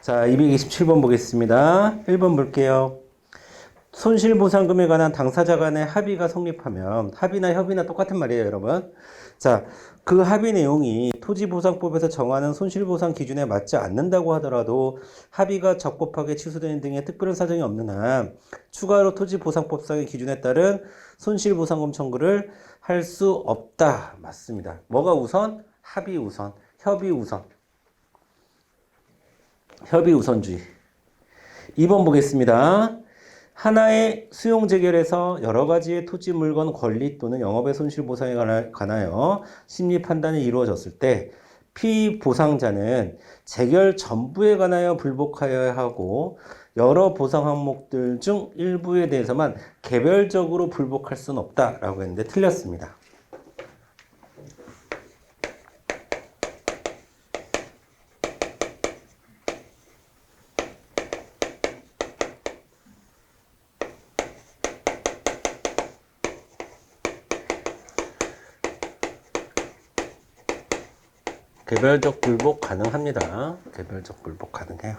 자, 227번 보겠습니다. 1번 볼게요. 손실보상금에 관한 당사자 간의 합의가 성립하면, 합의나 협의나 똑같은 말이에요, 여러분. 자, 그 합의 내용이 토지보상법에서 정하는 손실보상 기준에 맞지 않는다고 하더라도 합의가 적법하게 취소되는 등의 특별한 사정이 없는 한 추가로 토지보상법상의 기준에 따른 손실보상금 청구를 할 수 없다. 맞습니다. 뭐가 우선? 합의 우선, 협의 우선. 협의 우선주의. 2번 보겠습니다. 하나의 수용 재결에서 여러 가지의 토지 물건 권리 또는 영업의 손실 보상에 관하여 심리 판단이 이루어졌을 때 피보상자는 재결 전부에 관하여 불복하여야 하고 여러 보상 항목들 중 일부에 대해서만 개별적으로 불복할 수는 없다라고 했는데 틀렸습니다. 개별적 불복 가능합니다. 개별적 불복 가능해요.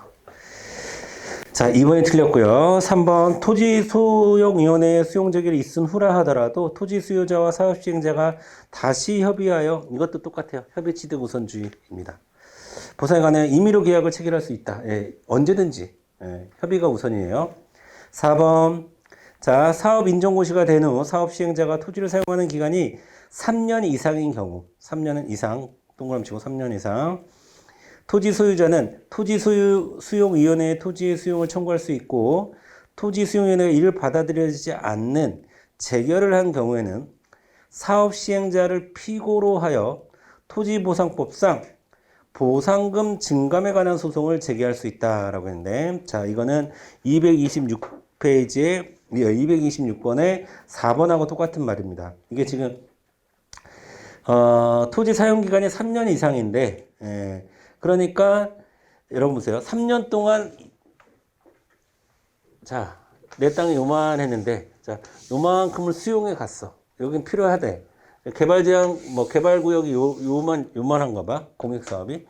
자, 2번이 틀렸고요. 3번 토지소용위원회의 수용재결이 있은 후라 하더라도 토지수요자와 사업시행자가 다시 협의하여, 이것도 똑같아요. 협의취득 우선주의입니다. 보상에 관해 임의로 계약을 체결할 수 있다. 예, 언제든지 협의가 우선이에요. 4번 자, 사업 인정고시가 된 후 사업시행자가 토지를 사용하는 기간이 3년 이상인 경우, 3년 이상 동그라미 치고 3년 이상 토지 소유자는 토지 수용위원회의 토지의 수용을 청구할 수 있고 토지 수용위원회가 이를 받아들여지지 않는 재결을 한 경우에는 사업 시행자를 피고로 하여 토지보상법상 보상금 증감에 관한 소송을 제기할 수 있다라고 했는데, 자, 이거는 226페이지에 226번에 4번하고 똑같은 말입니다. 이게 지금 토지 사용 기간이 3년 이상인데, 그러니까 여러분 보세요. 3년 동안 자, 내 땅이 요만했는데, 자, 요만큼을 수용해 갔어. 여긴 필요하대. 개발 제한 뭐 개발 구역이 요만한가 봐. 공익 사업이.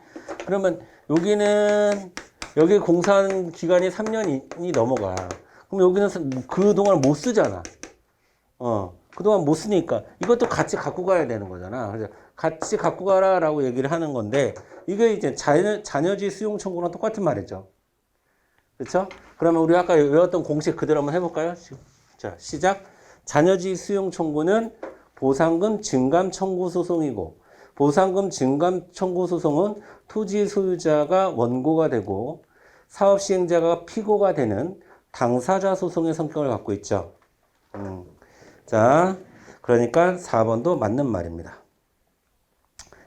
그러면 여기는 여기 공사하는 기간이 3년이 넘어가. 그럼 여기는 그동안 못 쓰잖아. 그동안 못 쓰니까 이것도 같이 갖고 가야 되는 거잖아. 그래서 같이 갖고 가라라고 얘기를 하는 건데, 이게 이제 자녀지 수용 청구랑 똑같은 말이죠. 그렇죠? 그러면 우리 아까 외웠던 공식 그대로 한번 해볼까요? 자, 시작. 자녀지 수용 청구는 보상금 증감 청구 소송이고, 보상금 증감 청구 소송은 토지 소유자가 원고가 되고 사업 시행자가 피고가 되는 당사자 소송의 성격을 갖고 있죠. 자, 그러니까 4번도 맞는 말입니다.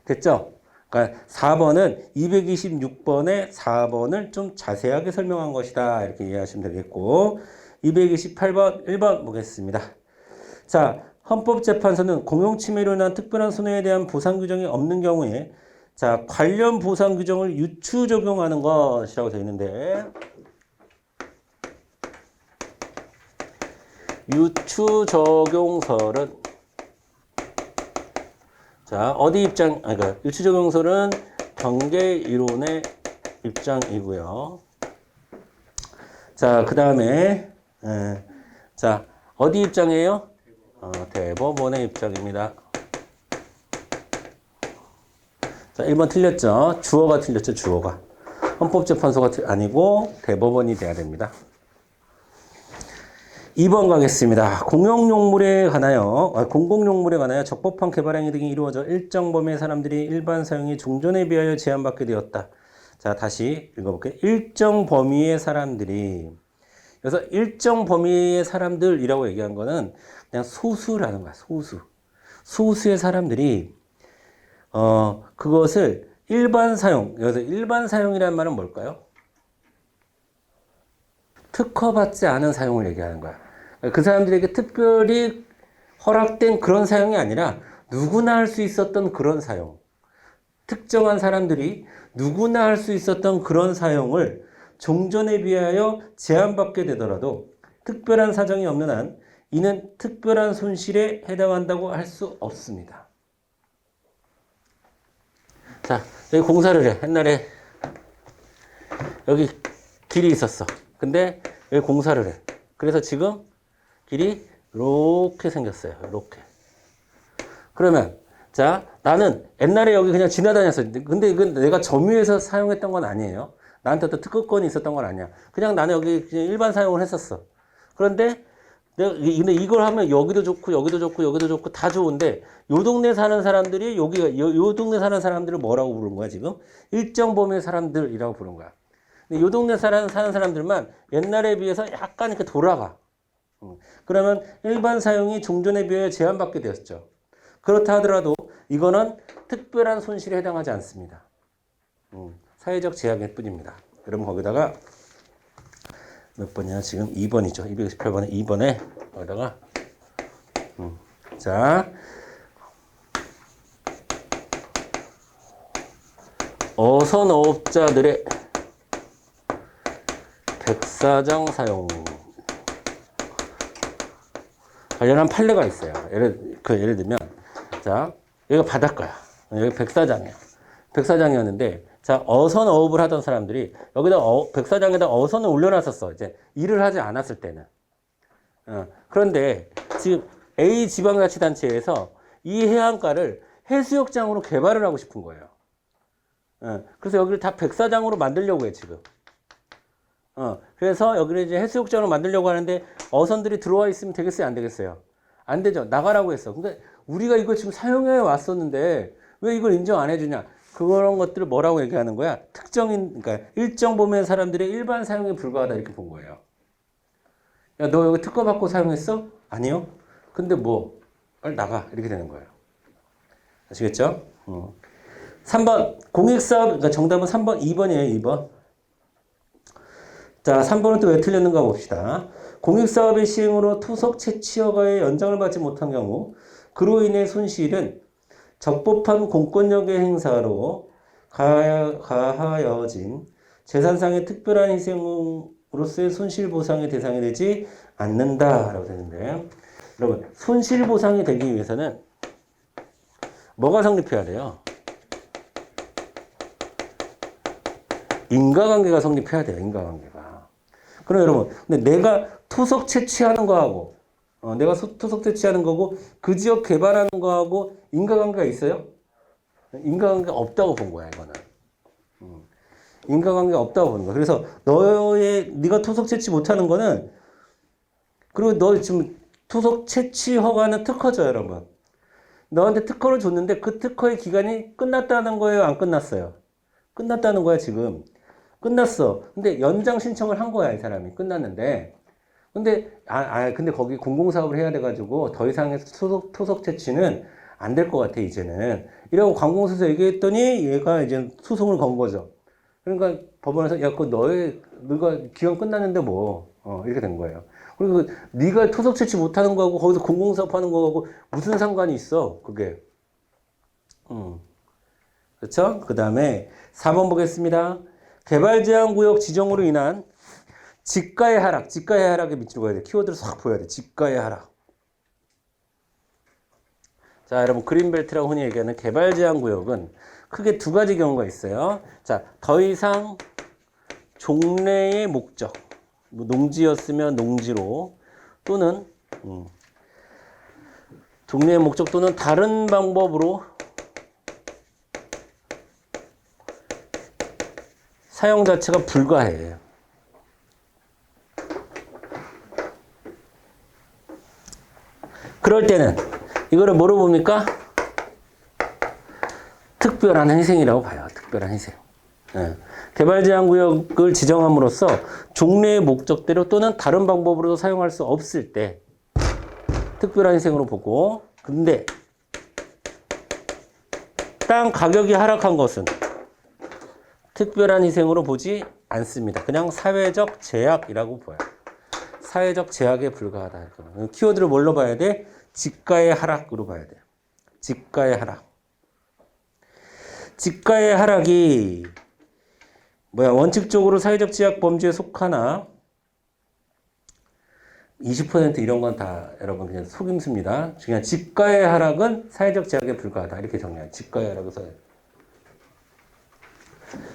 됐죠? 그러니까 4번은 226번의 4번을 좀 자세하게 설명한 것이다. 이렇게 이해하시면 되겠고, 228번 1번 보겠습니다. 자, 헌법재판소는 공용침해로 인한 특별한 손해에 대한 보상 규정이 없는 경우에 자, 관련 보상 규정을 유추 적용하는 것이라고 되어 있는데, 유추 적용설은 자, 어디 입장, 그러니까 유추 적용설은 경계 이론의 입장이고요. 자, 그 다음에 자, 어디 입장이에요? 대법원의 입장입니다. 자, 1번 틀렸죠? 주어가 틀렸죠, 주어가. 헌법재판소가 아니고 대법원이 돼야 됩니다. 2번 가겠습니다. 공공용물에 관하여 적법한 개발행위 등이 이루어져 일정 범위의 사람들이 일반 사용이 종전에 비하여 제한받게 되었다. 자, 다시 읽어볼게요. 일정 범위의 사람들이. 그래서 일정 범위의 사람들이라고 얘기한 거는 그냥 소수라는 거야, 소수. 소수의 사람들이, 그것을 일반 사용, 여기서 일반 사용이라는 말은 뭘까요? 특허받지 않은 사용을 얘기하는 거야. 그 사람들에게 특별히 허락된 그런 사용이 아니라 누구나 할 수 있었던 그런 사용. 특정한 사람들이 누구나 할 수 있었던 그런 사용을 종전에 비하여 제한받게 되더라도 특별한 사정이 없는 한 이는 특별한 손실에 해당한다고 할 수 없습니다. 자, 여기 공사를 해. 옛날에 여기 길이 있었어. 근데 여기 공사를 해. 그래서 지금 길이 이렇게 생겼어요. 이렇게. 그러면 자, 나는 옛날에 여기 그냥 지나다녔어. 근데 이건 내가 점유해서 사용했던 건 아니에요. 나한테 또 특허권이 있었던 건 아니야. 그냥 나는 여기 그냥 일반 사용을 했었어. 그런데 근데 이걸 하면 여기도 좋고 여기도 좋고 여기도 좋고 다 좋은데 요 동네 사는 사람들이 여기가 요 동네 사는 사람들을 뭐라고 부르는 거야 지금? 일정 범위의 사람들이라고 부르는 거야. 근데 요 동네 사는 사람들만 옛날에 비해서 약간 이렇게 돌아가. 그러면 일반 사용이 종전에 비해 제한받게 되었죠. 그렇다 하더라도 이거는 특별한 손실에 해당하지 않습니다. 사회적 제약일 뿐입니다. 여러분 거기다가 몇 번이야? 지금 2번이죠. 228번에 2번에 거기다가 자 어선어업자들의 백사장 사용 관련한 판례가 있어요. 예를 들면 자 여기가 바닷가야. 여기 백사장이야. 백사장이었는데 자 어선어업을 하던 사람들이 여기다 백사장에다 어선을 올려놨었어. 이제 일을 하지 않았을 때는. 그런데 지금 A 지방자치단체에서 이 해안가를 해수욕장으로 개발을 하고 싶은 거예요. 그래서 여기를 다 백사장으로 만들려고 해 지금. 그래서 여기를 이제 해수욕장으로 만들려고 하는데 어선들이 들어와 있으면 되겠어요, 안 되겠어요? 안 되죠. 나가라고 했어. 근데 우리가 이거 지금 사용해 왔었는데 왜 이걸 인정 안 해주냐? 그런 것들을 뭐라고 얘기하는 거야? 그러니까 일정 범위의 사람들의 일반 사용에 불과하다 이렇게 본 거예요. 야, 너 여기 특허 받고 사용했어? 아니요. 근데 뭐 빨리 나가 이렇게 되는 거예요. 아시겠죠? 3번 공익사업, 그러니까 정답은 3번, 2번이에요. 2번. 자, 3번은 또 왜 틀렸는가 봅시다. 공익사업의 시행으로 토속 채취 허가의 연장을 받지 못한 경우 그로 인해 손실은 적법한 공권력의 행사로 가하여진 재산상의 특별한 희생으로서의 손실보상의 대상이 되지 않는다라고 되는데 여러분 손실보상이 되기 위해서는 뭐가 성립해야 돼요? 인과관계가 성립해야 돼요. 인과관계가. 그럼 여러분 근데 내가 토속 채취하는 거하고 내가 토속 채취하는 거고 그 지역 개발하는 거하고 인과관계가 있어요? 인과관계가 없다고 본 거야 이거는. 인과관계가 없다고 보는 거야. 그래서 네가 토속 채취 못하는 거는 그리고 너 지금 토속 채취 허가는 특허죠 여러분. 너한테 특허를 줬는데 그 특허의 기간이 끝났다는 거예요? 안 끝났어요? 끝났다는 거야 지금. 끝났어. 근데 연장 신청을 한 거야 이 사람이. 끝났는데 근데 근데 거기 공공사업을 해야 돼가지고 더 이상의 토속 채취는 안 될 것 같아 이제는 이라고 관공서에서 얘기했더니 얘가 이제 소송을 건 거죠. 그러니까 법원에서 야 그거 너가 기간 끝났는데 뭐 이렇게 된 거예요. 그리고 네가 토속 채취 못하는 거하고 거기서 공공사업 하는 거하고 무슨 상관이 있어 그게. 그렇죠? 그 다음에 4번 보겠습니다. 개발제한구역 지정으로 인한 지가의 하락, 지가의 하락에 밑으로 가야 돼. 키워드를 싹 보여야 돼. 지가의 하락. 자, 여러분 그린벨트라고 흔히 얘기하는 개발제한구역은 크게 두 가지 경우가 있어요. 자, 더 이상 종래의 목적, 뭐 농지였으면 농지로 또는 종래의 목적 또는 다른 방법으로 사용 자체가 불가해요. 그럴 때는 이거를 뭐로 봅니까? 특별한 희생이라고 봐요. 특별한 희생. 개발제한구역을 지정함으로써 종래의 목적대로 또는 다른 방법으로 사용할 수 없을 때 특별한 희생으로 보고 근데 땅 가격이 하락한 것은 특별한 희생으로 보지 않습니다. 그냥 사회적 제약이라고 보여요. 사회적 제약에 불과하다. 키워드를 뭘로 봐야 돼? 지가의 하락으로 봐야 돼요. 지가의 하락. 지가의 하락이 원칙적으로 사회적 제약 범주에 속하나 20% 이런 건 다 여러분 그냥 속임수입니다. 그냥 지가의 하락은 사회적 제약에 불과하다. 이렇게 정리해요. 지가의 하락은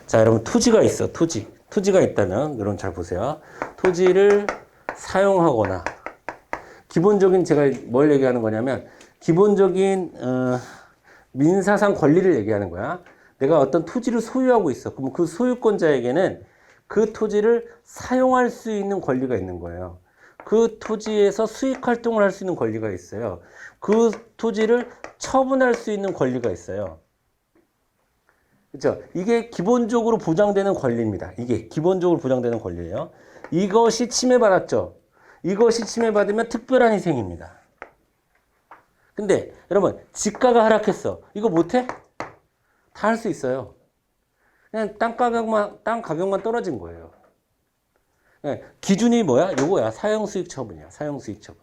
자, 여러분 토지가 있어. 토지. 토지가 있다면, 여러분 잘 보세요. 토지를 사용하거나, 기본적인 제가 뭘 얘기하는 거냐면, 기본적인, 민사상 권리를 얘기하는 거야. 내가 어떤 토지를 소유하고 있어. 그럼 그 소유권자에게는 그 토지를 사용할 수 있는 권리가 있는 거예요. 그 토지에서 수익 활동을 할 수 있는 권리가 있어요. 그 토지를 처분할 수 있는 권리가 있어요. 그렇죠? 이게 기본적으로 보장되는 권리입니다. 이게 기본적으로 보장되는 권리예요. 이것이 침해받았죠. 이것이 침해받으면 특별한 희생입니다. 근데 여러분 지가가 하락했어. 이거 못해? 다 할 수 있어요. 그냥 땅 가격만 떨어진 거예요. 기준이 뭐야? 요거야. 사용수익 처분이야. 사용수익 처분.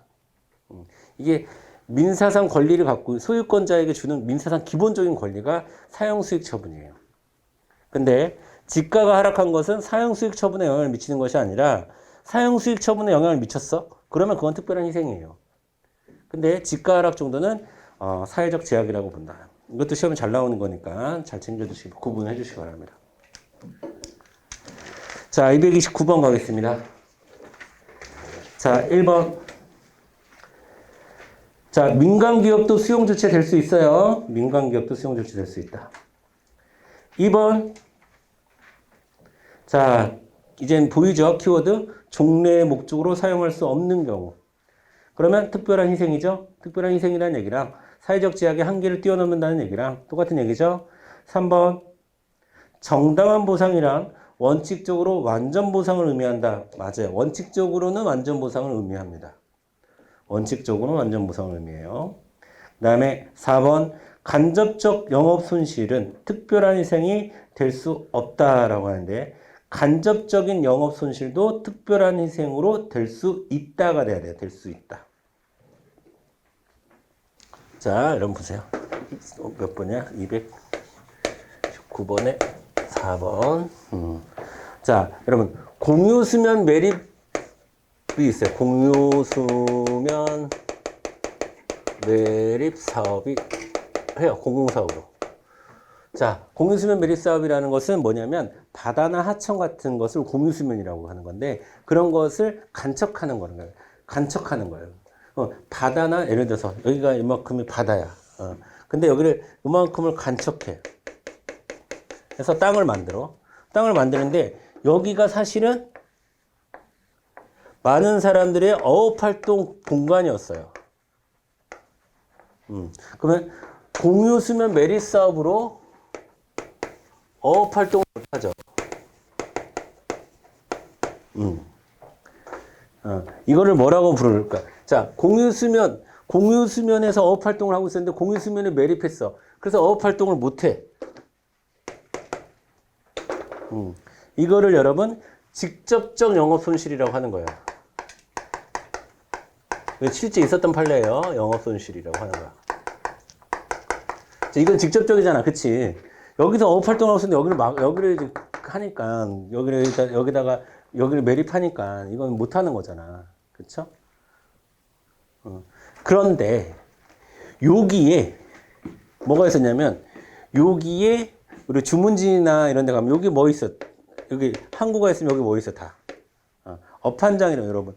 이게 민사상 권리를 갖고 소유권자에게 주는 민사상 기본적인 권리가 사용수익 처분이에요. 근데 지가가 하락한 것은 사용수익 처분에 영향을 미치는 것이 아니라 사용수익 처분에 영향을 미쳤어? 그러면 그건 특별한 희생이에요. 근데 지가 하락 정도는 사회적 제약이라고 본다. 이것도 시험에 잘 나오는 거니까 잘 챙겨주시고 구분해 주시기 바랍니다. 자, 229번 가겠습니다. 자, 1번. 자, 민간기업도 수용주체 될 수 있어요. 민간기업도 수용주체 될 수 있다. 2번. 자, 이젠 보이죠? 키워드. 종래의 목적으로 사용할 수 없는 경우. 그러면 특별한 희생이죠? 특별한 희생이라는 얘기랑 사회적 제약의 한계를 뛰어넘는다는 얘기랑 똑같은 얘기죠? 3번. 정당한 보상이란 원칙적으로 완전 보상을 의미한다. 맞아요. 원칙적으로는 완전 보상을 의미합니다. 원칙적으로는 완전 보상을 의미해요. 그 다음에 4번. 간접적 영업 손실은 특별한 희생이 될 수 없다라고 하는데 간접적인 영업 손실도 특별한 희생으로 될 수 있다가 돼야 돼요. 될 수 있다. 자, 여러분 보세요. 몇 번이야? 209번에 4번. 자, 여러분 공유수면 매립이 있어요. 공유수면 매립 사업이 해요. 공공사업으로. 자, 공유수면 매립 사업이라는 것은 뭐냐면 바다나 하천 같은 것을 공유수면이라고 하는 건데 그런 것을 간척하는 거예요. 간척하는 거예요. 바다나 예를 들어서 여기가 이만큼이 바다야. 근데 여기를 이만큼을 간척해. 그래서 땅을 만들어. 땅을 만드는데 여기가 사실은 많은 사람들의 어업활동 공간이었어요. 그러면 공유수면 매립 사업으로 어업활동을 하죠. 이거를 뭐라고 부를까? 자, 공유수면에서 어업활동을 하고 있었는데 공유수면에 매립했어. 그래서 어업활동을 못해. 이거를 여러분 직접적 영업손실이라고 하는 거예요. 실제 있었던 판례예요. 영업손실이라고 하는 거야. 이건 직접적이잖아. 그치? 여기서 어업활동을 하고 있었는데 여기를 하니까 여기를 매립하니까 이건 못하는 거잖아. 그쵸? 그런데 여기에 뭐가 있었냐면 여기에 우리 주문진이나 이런 데 가면 여기 뭐 있어? 여기 항구가 있으면 여기 뭐 있어? 다. 업한장이라고 여러분.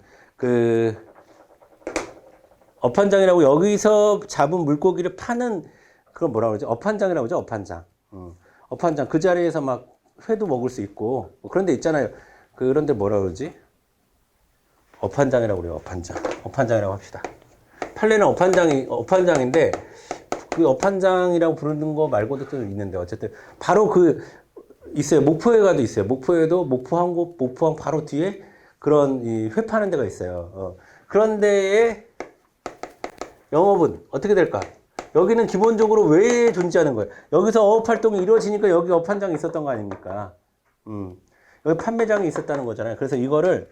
업한장이라고 여기서 잡은 물고기를 파는 그건 뭐라고 그러지? 업한장이라고 그러죠? 업한장. 업한장. 그 자리에서 막 회도 먹을 수 있고 그런 데 있잖아요. 그런 데 뭐라고 그러지? 업한장이라고 그래요. 업한장. 업한장이라고 합시다. 판례는 업한장인데 그 업한장이라고 부르는 거 말고도 또 있는데 어쨌든 바로 있어요. 목포에 가도 있어요. 목포에도 목포항 바로 뒤에 그런 회 파는 데가 있어요. 그런 데에 영업은 어떻게 될까? 여기는 기본적으로 왜 존재하는 거예요? 여기서 어업 활동이 이루어지니까 여기 업한장이 있었던 거 아닙니까? 여기 판매장이 있었다는 거잖아요. 그래서 이거를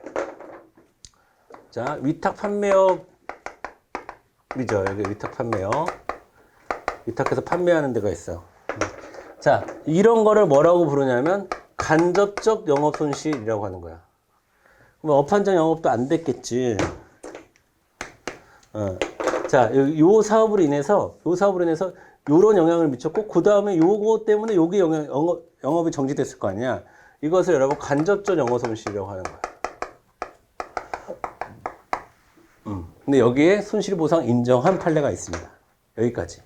자, 위탁 판매업이죠. 여기 위탁 판매업. 위탁해서 판매하는 데가 있어요. 자, 이런 거를 뭐라고 부르냐면 간접적 영업 손실이라고 하는 거야. 그럼 업한장 영업도 안 됐겠지. 자, 요 사업으로 인해서 요런 영향을 미쳤고 그 다음에 요거 때문에 여기 영업이 정지됐을 거 아니야. 이것을 여러분 간접적 영어 손실이라고 하는 거예요. 근데 여기에 손실보상 인정한 판례가 있습니다. 여기까지.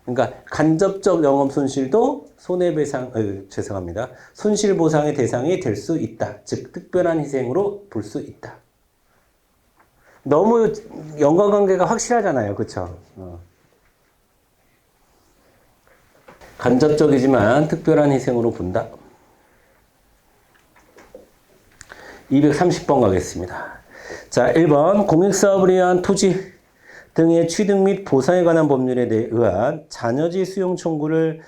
그러니까 간접적 영업 손실도 손해배상, 죄송합니다. 손실보상의 대상이 될 수 있다. 즉 특별한 희생으로 볼 수 있다. 너무 연관관계가 확실하잖아요. 그렇죠? 간접적이지만 특별한 희생으로 본다. 230번 가겠습니다. 자, 1번 공익사업을 위한 토지 등의 취득 및 보상에 관한 법률에 의한 잔여지 수용 청구를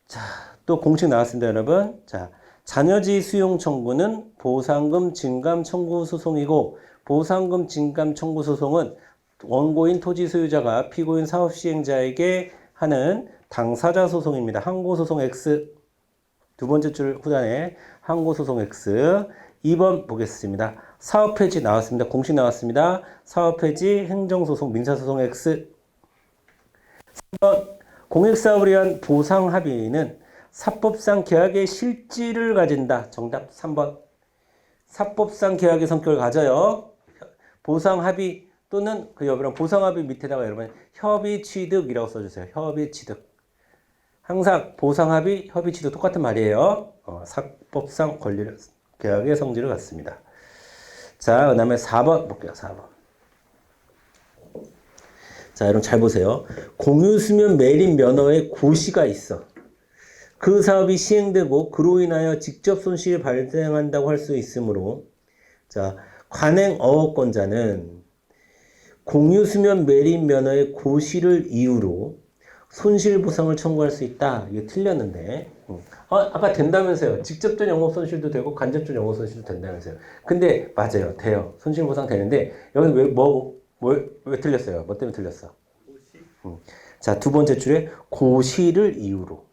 자, 또 공식 나왔습니다, 여러분. 자, 잔여지 수용 청구는 보상금 증감 청구 소송이고 보상금 증감 청구 소송은 원고인 토지 소유자가 피고인 사업 시행자에게 하는 당사자 소송입니다. 항고소송 X 두 번째 줄 후단에 항고소송 X 2번 보겠습니다. 사업해지 나왔습니다. 공식 나왔습니다. 사업해지 행정소송 민사소송 X 3번 공익사업을 위한 보상합의는 사법상 계약의 실질을 가진다. 정답 3번 사법상 계약의 성격을 가져요. 보상합의 또는 그 여러분 보상합의 밑에다가 여러분 협의취득이라고 써주세요. 협의취득 항상 보상합의, 협의취득 똑같은 말이에요. 사법상 권리를 계약의 성질을 갖습니다. 자, 그 다음에 4번 볼게요. 4번. 자, 여러분 잘 보세요. 공유수면 매립 면허에 고시가 있어. 그 사업이 시행되고 그로 인하여 직접 손실이 발생한다고 할 수 있으므로 자, 관행 어업권자는 공유수면 매립 면허의 고시를 이유로 손실보상을 청구할 수 있다. 이게 틀렸는데 아까 된다면서요. 직접적 영업 손실도 되고 간접적 영업 손실도 된다면서요. 근데 맞아요. 돼요. 손실보상 되는데 여기 왜 틀렸어요? 뭐 때문에 틀렸어? 자, 두 번째 줄에 고시를 이유로.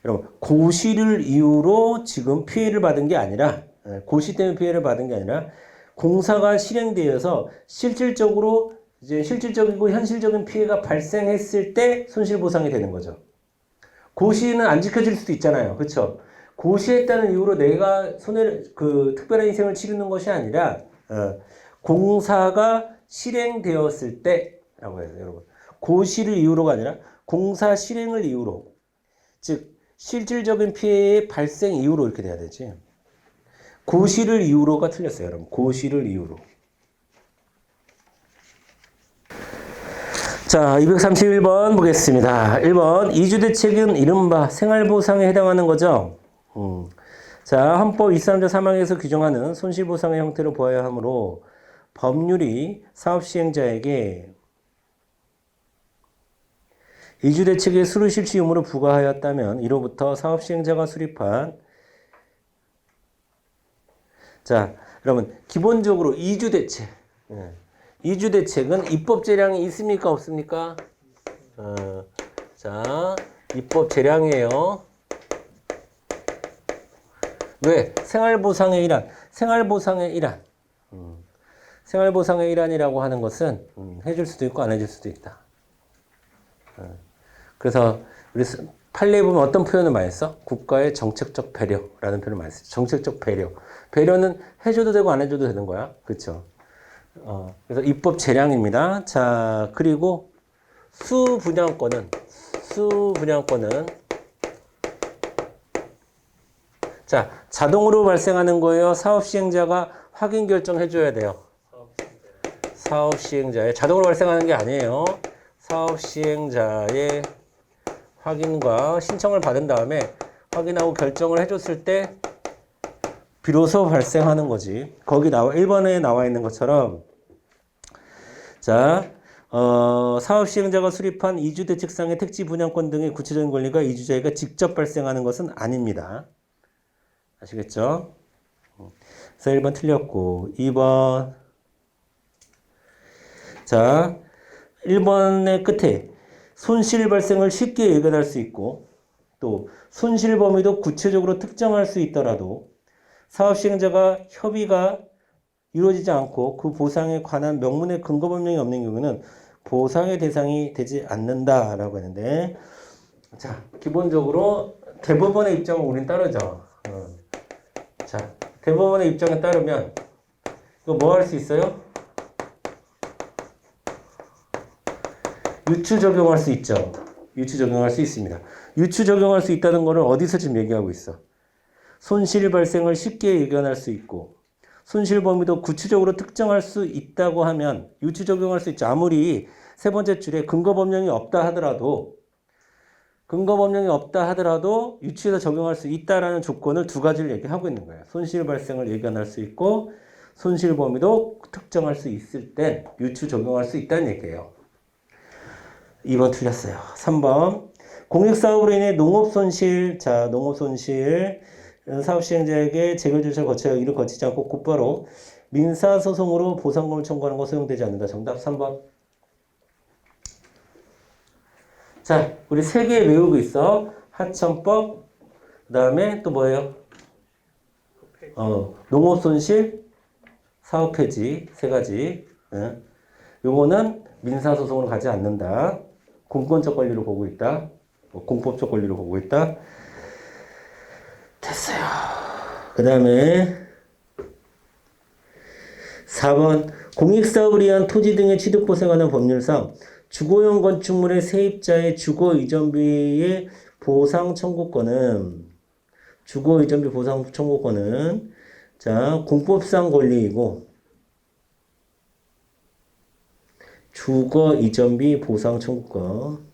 여러분 고시를 이유로 지금 피해를 받은 게 아니라 고시 때문에 피해를 받은 게 아니라 공사가 실행되어서 실질적으로 이제 실질적이고 현실적인 피해가 발생했을 때 손실보상이 되는 거죠. 고시는 안 지켜질 수도 있잖아요. 그렇죠? 고시했다는 이유로 내가 특별한 희생을 치르는 것이 아니라 공사가 실행되었을 때라고 해서 여러분 고시를 이유로가 아니라 공사 실행을 이유로 즉 실질적인 피해의 발생 이유로 이렇게 돼야 되지. 고시를 이유로가 틀렸어요, 여러분. 고시를 이유로. 자, 231번 보겠습니다. 1번 이주대책은 이른바 생활보상에 해당하는 거죠. 자, 헌법 23조 3항에서 규정하는 손실보상의 형태로 보아야 하므로 법률이 사업시행자에게 이주대책의 수루실시 의무를 부과하였다면 이로부터 사업시행자가 수립한 자, 여러분 기본적으로 이주대책 이주대책은 입법 재량이 있습니까? 없습니까? 자, 입법 재량이에요. 왜? 생활보상의 일환. 생활보상의 일환. 생활보상의 일환이라고 하는 것은 해줄 수도 있고 안 해줄 수도 있다. 그래서 우리 판례에 보면 어떤 표현을 많이 써? 국가의 정책적 배려라는 표현을 많이 쓰죠. 정책적 배려. 배려는 해줘도 되고 안 해줘도 되는 거야. 그렇죠? 그래서 입법 재량입니다. 자, 그리고 수분양권은 자, 자동으로 발생하는 거예요. 사업 시행자가 확인 결정해 줘야 돼요. 사업 시행자의 자동으로 발생하는 게 아니에요. 사업 시행자의 확인과 신청을 받은 다음에 확인하고 결정을 해줬을 때 비로소 발생하는 거지. 거기 1번에 나와 있는 것처럼 자, 사업 시행자가 수립한 이주대책상의 택지 분양권 등의 구체적인 권리가 이주자에게 직접 발생하는 것은 아닙니다. 아시겠죠? 그래서 1번 틀렸고 2번 자, 1번의 끝에 손실 발생을 쉽게 예견할 수 있고 또 손실 범위도 구체적으로 특정할 수 있더라도 사업 시행자가 협의가 이루어지지 않고 그 보상에 관한 명문의 근거 법령이 없는 경우는 보상의 대상이 되지 않는다라고 하는데 자, 기본적으로 대법원의 입장은 우린 따르죠. 자, 대법원의 입장에 따르면 이거 뭐 할 수 있어요? 유추 적용할 수 있죠. 유추 적용할 수 있습니다. 유추 적용할 수 있다는 거는 어디서 지금 얘기하고 있어? 손실 발생을 쉽게 예견할 수 있고 손실 범위도 구체적으로 특정할 수 있다고 하면 유추 적용할 수 있죠. 아무리 세 번째 줄에 근거 법령이 없다 하더라도 유추해서 적용할 수 있다라는 조건을 두 가지를 얘기하고 있는 거예요. 손실 발생을 예견할 수 있고 손실 범위도 특정할 수 있을 땐 유추 적용할 수 있다는 얘기예요. 2번 틀렸어요. 3번 공익사업으로 인해 농업손실, 자 농업손실 사업 시행자에게 재결 절차를 거쳐야 이를 거치지 않고 곧바로 민사소송으로 보상금을 청구하는 거 소용되지 않는다. 정답 3번. 자, 우리 세 개 외우고 있어. 하천법, 그 다음에 또 뭐예요? 농업손실, 사업폐지 세 가지. 요거는 민사소송으로 가지 않는다. 공권적 권리로 보고 있다. 공법적 권리로 보고 있다. 됐어요. 그 다음에 4번 공익사업을 위한 토지 등의 취득보상에 관한 법률상 주거용 건축물의 세입자의 주거 이전비의 보상 청구권은 자 공법상 권리이고 주거 이전비 보상 청구권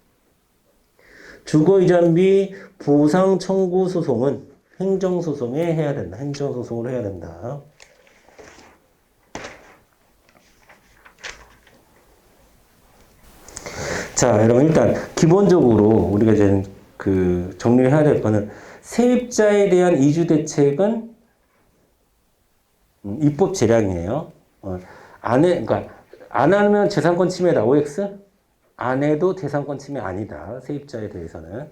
주거 이전비 보상 청구 소송은 행정소송에 해야 된다. 행정소송으로 해야 된다. 자, 여러분 일단 기본적으로 우리가 이제 그 정리를 해야 될 거는 세입자에 대한 이주 대책은 입법 재량이에요. 그러니까 안 하면 재산권 침해다. OX? 안 해도 재산권 침해 아니다. 세입자에 대해서는.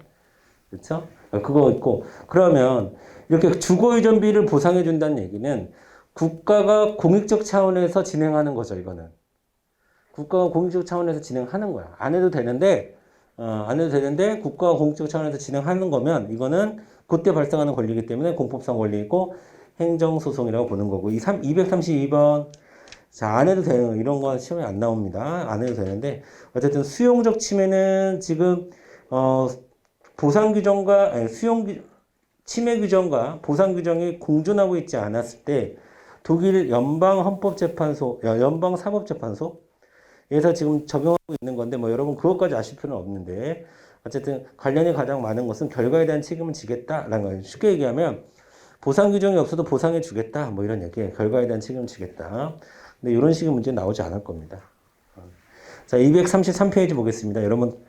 그렇죠? 그거 있고 그러면 이렇게 주거 이전비를 보상해 준다는 얘기는 국가가 공익적 차원에서 진행하는 거죠. 이거는 국가가 공익적 차원에서 진행하는 거야. 안 해도 되는데 국가가 공익적 차원에서 진행하는 거면 이거는 그때 발생하는 권리이기 때문에 공법상 권리이고 행정소송이라고 보는 거고 232번 자, 안 해도 되는 이런 거 시험에 안 나옵니다. 안 해도 되는데 어쨌든 수용적 침해는 지금 보상 규정과 침해 규정과 보상 규정이 공존하고 있지 않았을 때 독일 연방사법재판소에서 지금 적용하고 있는 건데 뭐 여러분 그것까지 아실 필요는 없는데 어쨌든 관련이 가장 많은 것은 결과에 대한 책임을 지겠다라는 거예요. 쉽게 얘기하면 보상 규정이 없어도 보상해 주겠다 뭐 이런 얘기예요. 결과에 대한 책임을 지겠다. 근데 이런 식의 문제 나오지 않을 겁니다. 자, 233페이지 보겠습니다. 여러분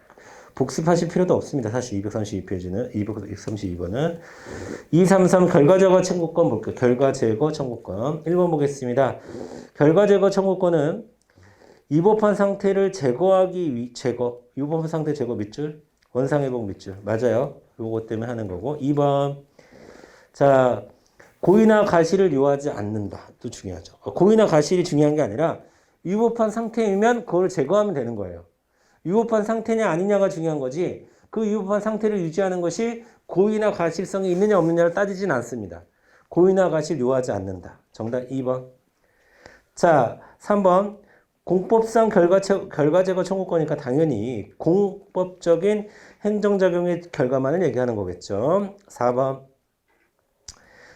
복습하실 필요도 없습니다. 사실 232번은 233 결과제거 청구권 볼게요. 결과제거 청구권 1번 보겠습니다. 결과제거 청구권은 위법한 상태를 제거하기 위법한 상태 제거 밑줄 원상회복 밑줄 맞아요. 요거 때문에 하는 거고 2번 자 고의나 가실을 요하지 않는다. 또 중요하죠. 고의나 가실이 중요한 게 아니라 위법한 상태이면 그걸 제거하면 되는 거예요. 위법한 상태냐 아니냐가 중요한 거지 그 위법한 상태를 유지하는 것이 고의나 가실성이 있느냐 없느냐를 따지진 않습니다. 고의나 가실 요하지 않는다. 정답 2번. 자 3번 공법상 결과제거 청구권이니까 당연히 공법적인 행정작용의 결과만을 얘기하는 거겠죠. 4번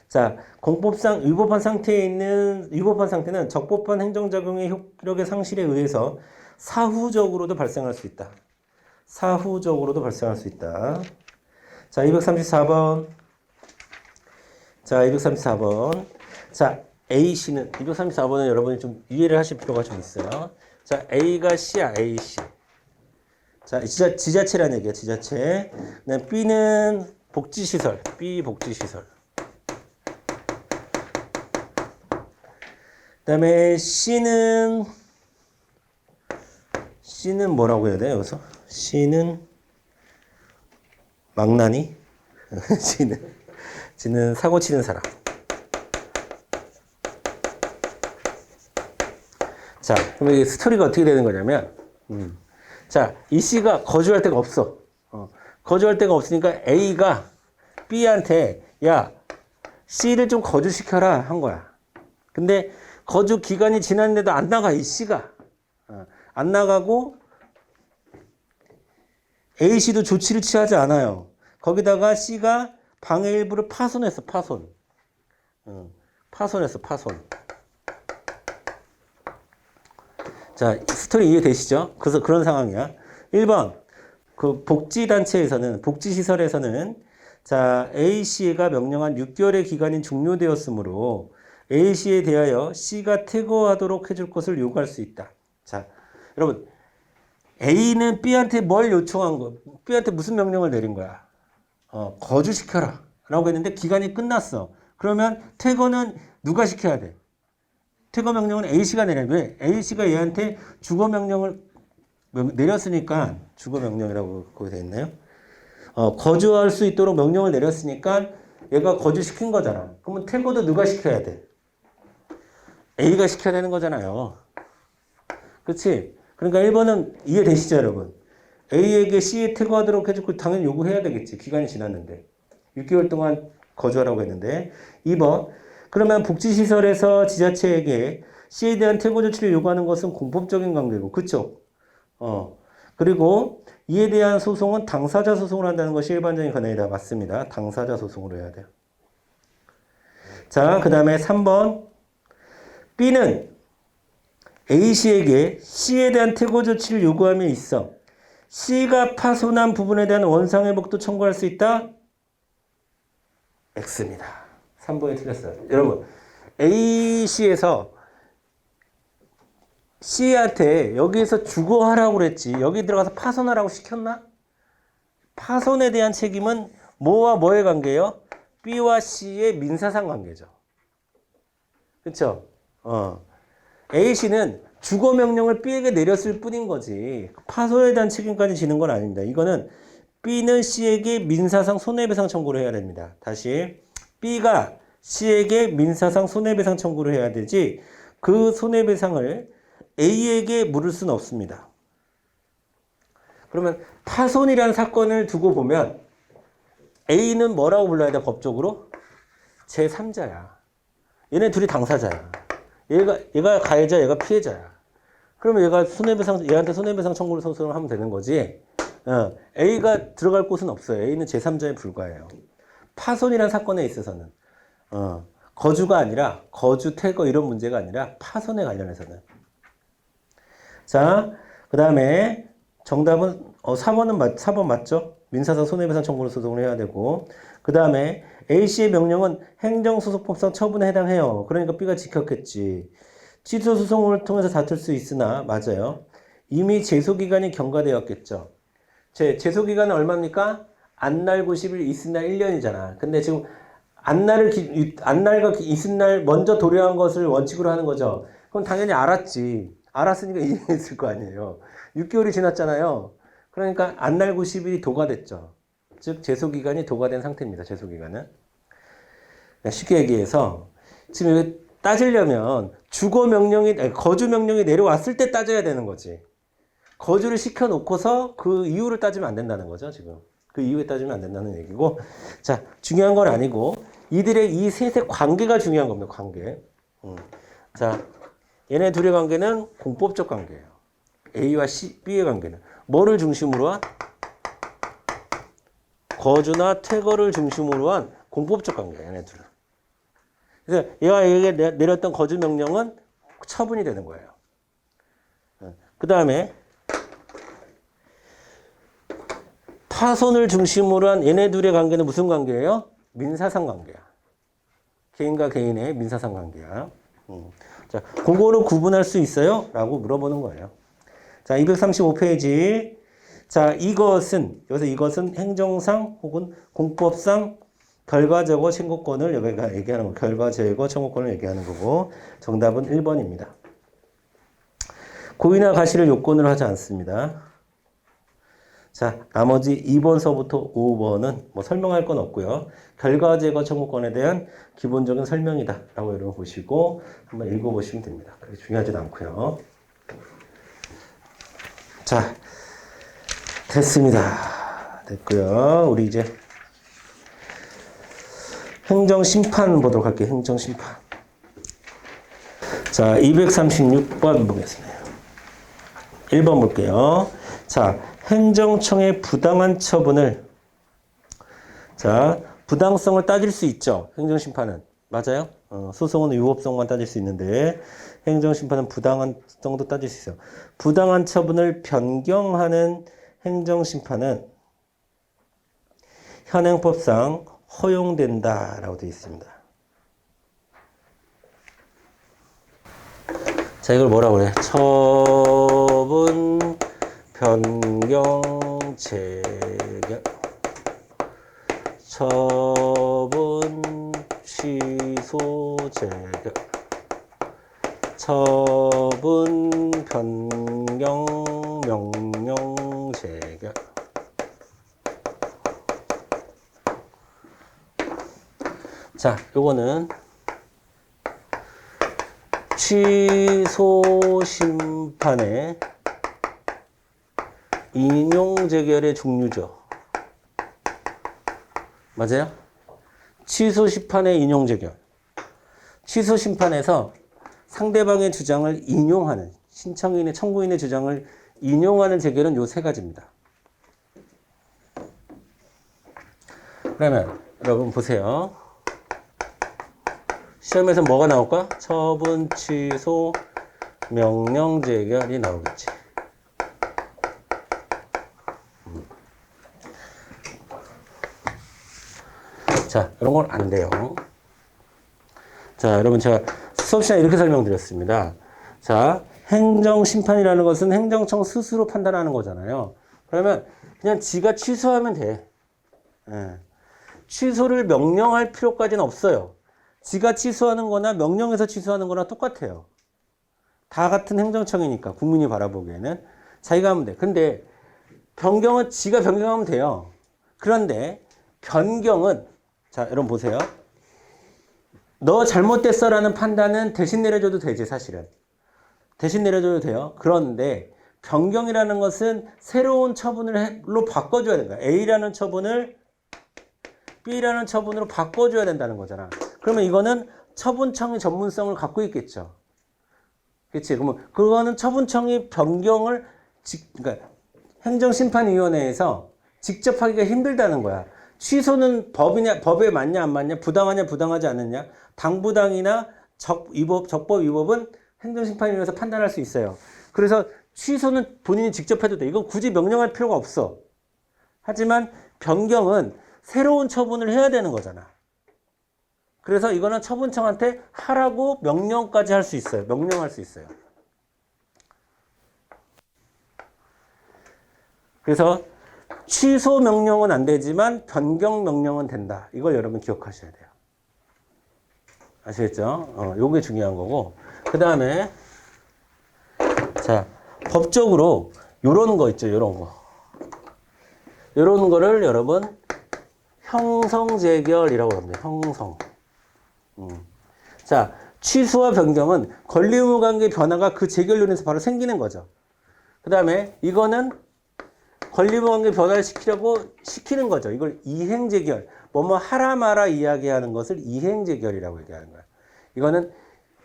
자, 공법상 위법한 상태는 적법한 행정작용의 효력의 상실에 의해서 사후적으로도 발생할 수 있다. 자, 234번. 자, A씨는 234번은 여러분이 좀 이해를 하실 필요가 좀 있어요. 자, A가 C야, AC. 자, 지자체라는 얘기야, 지자체. 그다음 B는 복지시설, B 복지시설. 그다음에 C는 뭐라고 해야 돼 여기서? C는 망나니? C는 사고 치는 사람. 자, 그럼 이 스토리가 어떻게 되는 거냐면, 자, 이 C가 거주할 데가 없어. 거주할 데가 없으니까 A가 B한테 야, C를 좀 거주시켜라 한 거야. 근데 거주 기간이 지났는데도 안 나가, 이 C가. 안 나가고 A씨도 조치를 취하지 않아요. 거기다가 C가 방의 일부를 파손했어, 파손. 파손했어, 파손. 자, 스토리 이해되시죠? 그래서 그런 상황이야. 1번, 그 복지단체에서는, 복지시설에서는, 자, A씨가 명령한 6개월의 기간이 종료되었으므로 A씨에 대하여 C가 퇴거하도록 해줄 것을 요구할 수 있다. 자, 여러분, A는 B한테 뭘 요청한 거? B한테 무슨 명령을 내린 거야? 거주시켜라. 라고 했는데 기간이 끝났어. 그러면 퇴거는 누가 시켜야 돼? 퇴거 명령은 A씨가 내려. 왜? A씨가 얘한테 주거 명령을 내렸으니까, 주거 명령이라고 거기 돼 있나요? 거주할 수 있도록 명령을 내렸으니까 얘가 거주시킨 거잖아. 그러면 퇴거도 누가 시켜야 돼? A가 시켜야 되는 거잖아요. 그렇지? 그러니까 1번은 이해되시죠, 여러분? A에게 C에 퇴거하도록 해주고 당연히 요구해야 되겠지. 기간이 지났는데. 6개월 동안 거주하라고 했는데. 2번. 그러면 복지시설에서 지자체에게 C에 대한 퇴거 조치를 요구하는 것은 공법적인 관계고. 그쵸? 그리고 이에 대한 소송은 당사자 소송을 한다는 것이 일반적인 관행이다. 맞습니다. 당사자 소송으로 해야 돼요. 자, 그 다음에 3번. B는 A씨에게 C에 대한 퇴거 조치를 요구함에 있어 C가 파손한 부분에 대한 원상회복도 청구할 수 있다? X입니다. 3번이 틀렸어요. 여러분, A씨에서 C한테 여기에서 주거하라고 그랬지. 여기 들어가서 파손하라고 시켰나? 파손에 대한 책임은 뭐와 뭐의 관계예요? B와 C의 민사상 관계죠. 그렇죠? A씨는 주거 명령을 B에게 내렸을 뿐인 거지. 파손에 대한 책임까지 지는 건 아닙니다. 이거는 B는 C에게 민사상 손해배상 청구를 해야 됩니다. 다시 B가 C에게 민사상 손해배상 청구를 해야 되지 그 손해배상을 A에게 물을 수는 없습니다. 그러면 파손이라는 사건을 두고 보면 A는 뭐라고 불러야 돼? 법적으로? 제3자야. 얘네 둘이 당사자야. 얘가 가해자, 얘가 피해자야. 그러면 얘한테 손해배상 청구를 소송을 하면 되는 거지. A가 들어갈 곳은 없어요. A는 제3자에 불과해요. 파손이라는 사건에 있어서는. 거주가 아니라, 거주, 퇴거 이런 문제가 아니라 파손에 관련해서는. 자, 그 다음에 정답은, 4번 맞죠? 민사상 손해배상 청구를 소송을 해야 되고. 그 다음에 A씨의 명령은 행정소송법상 처분에 해당해요. 그러니까 B가 지켰겠지. 취소소송을 통해서 다툴 수 있으나, 맞아요. 이미 제소기간이 경과되었겠죠. 제소기간은 얼마입니까? 안날 90일, 이튿날 1년이잖아. 근데 지금 안날과 이튿날 먼저 도래한 것을 원칙으로 하는 거죠. 그럼 당연히 알았지. 알았으니까 이해했을 거 아니에요. 6개월이 지났잖아요. 그러니까 안날 90일이 도과됐죠. 즉 제소기간이 도과된 상태입니다. 제소기간은. 쉽게 얘기해서 지금 여기 따지려면 거주 명령이 내려왔을 때 따져야 되는 거지. 거주를 시켜놓고서 그 이유를 따지면 안 된다는 거죠. 지금 그 이유에 따지면 안 된다는 얘기고. 자, 중요한 건 아니고 이들의 이 셋의 관계가 중요한 겁니다. 관계. 자, 얘네 둘의 관계는 공법적 관계예요. A와 B의 관계는 뭐를 중심으로 한? 거주나 퇴거를 중심으로 한 공법적 관계예요. 얘네 둘은. 그래서 얘가 내렸던 거주 명령은 처분이 되는 거예요. 그 다음에 파손을 중심으로 한 얘네 둘의 관계는 무슨 관계예요? 민사상 관계야. 개인과 개인의 민사상 관계야. 자, 그거를 구분할 수 있어요? 라고 물어보는 거예요. 자, 235페이지. 자, 여기서 이것은 행정상 혹은 공법상 결과제거 청구권을 여기가 얘기하는 거. 결과제거 청구권을 얘기하는 거고, 정답은 1번입니다. 고의나 가시를 요건으로 하지 않습니다. 자, 나머지 2번서부터 5번은 뭐 설명할 건 없고요. 결과제거 청구권에 대한 기본적인 설명이다 라고 여러분 보시고 한번 읽어보시면 됩니다. 그게 중요하지도 않고요. 자, 됐습니다. 됐고요. 우리 이제 행정심판 보도록 할게요. 행정심판. 자, 236번 보겠습니다. 1번 볼게요. 자, 행정청의 부당한 처분을, 자, 부당성을 따질 수 있죠. 행정심판은. 맞아요? 소송은 유법성만 따질 수 있는데, 행정심판은 부당한성도 따질 수 있어요. 부당한 처분을 변경하는 행정심판은 현행법상 허용된다라고 되어 있습니다. 자, 이걸 뭐라고 그래? 처분, 변경, 재결. 처분, 취소, 재결. 처분, 변경, 명령, 재결. 자, 요거는 취소 심판의 인용 재결의 종류죠. 맞아요? 취소 심판의 인용 재결. 취소 심판에서 상대방의 주장을 인용하는, 신청인의 청구인의 주장을 인용하는 재결은 요 세 가지입니다. 그러면 여러분 보세요. 시험에서 뭐가 나올까? 처분, 취소, 명령, 재결이 나오겠지. 자, 이런 건 안 돼요. 자, 여러분 제가 수업 시간에 이렇게 설명드렸습니다. 자, 행정심판이라는 것은 행정청 스스로 판단하는 거잖아요. 그러면 그냥 지가 취소하면 돼. 예. 취소를 명령할 필요까지는 없어요. 지가 취소하는 거나 명령해서 취소하는 거나 똑같아요. 다 같은 행정청이니까 국민이 바라보기에는 자기가 하면 돼. 근데 변경은 지가 변경하면 돼요. 그런데 변경은, 자, 여러분 보세요. 너 잘못됐어 라는 판단은 대신 내려줘도 되지, 사실은. 대신 내려줘도 돼요. 그런데 변경이라는 것은 새로운 처분으로 바꿔줘야 되는 거야. A라는 처분을 B라는 처분으로 바꿔줘야 된다는 거잖아. 그러면 이거는 처분청의 전문성을 갖고 있겠죠. 그치? 그러면 그거는 처분청이 변경을, 그러니까 행정심판위원회에서 직접 하기가 힘들다는 거야. 취소는 법에 맞냐, 안 맞냐, 부당하냐, 부당하지 않느냐, 당부당이나 적법 위법은 행정심판위원회에서 판단할 수 있어요. 그래서 취소는 본인이 직접 해도 돼. 이건 굳이 명령할 필요가 없어. 하지만 변경은 새로운 처분을 해야 되는 거잖아. 그래서 이거는 처분청한테 하라고 명령까지 할 수 있어요. 명령할 수 있어요. 그래서 취소 명령은 안 되지만 변경 명령은 된다. 이걸 여러분 기억하셔야 돼요. 아시겠죠? 요게 중요한 거고. 그 다음에 자, 법적으로 요런 거 있죠. 요런 거. 요런 거를 여러분 형성재결이라고 합니다. 형성. 자, 취소와 변경은 권리의무관계 변화가 그 재결론에서 바로 생기는 거죠. 그 다음에 이거는 권리의무관계 변화를 시키는 거죠. 이걸 이행재결, 뭐뭐 하라 마라 이야기하는 것을 이행재결이라고 얘기하는 거야. 이거는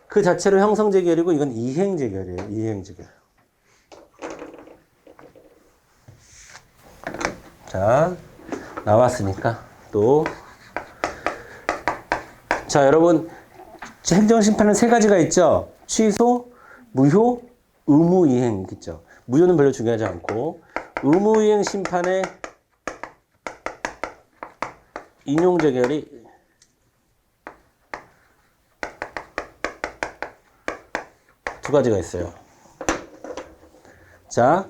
그 자체로 형성재결이고 이건 이행재결이에요. 이행재결. 자, 나왔으니까 또, 자, 여러분 행정심판은 세 가지가 있죠. 취소, 무효, 의무이행 있죠. 무효는 별로 중요하지 않고 의무이행 심판의 인용재결이 두 가지가 있어요. 자,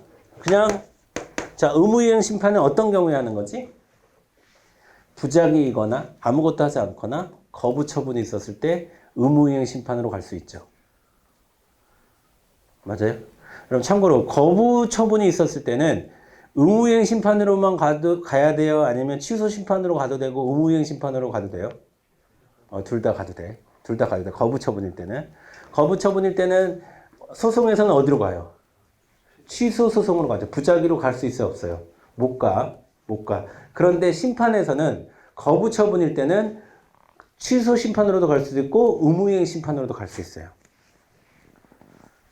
자, 의무이행 심판은 어떤 경우에 하는 거지? 부작위이거나 아무것도 하지 않거나 거부 처분이 있었을 때 의무이행 심판으로 갈 수 있죠. 맞아요? 그럼 참고로 거부 처분이 있었을 때는 의무이행 심판으로만 가야 돼요? 아니면 취소 심판으로 가도 되고 의무이행 심판으로 가도 돼요? 둘 다 가도 돼. 둘 다 가도 돼. 거부 처분일 때는. 거부 처분일 때는 소송에서는 어디로 가요? 취소 소송으로 가죠. 부작위로 갈 수 있어요? 없어요? 못 가. 그런데 심판에서는 거부 처분일 때는 취소 심판으로도 갈 수도 있고 의무이행 심판으로도 갈 수 있어요.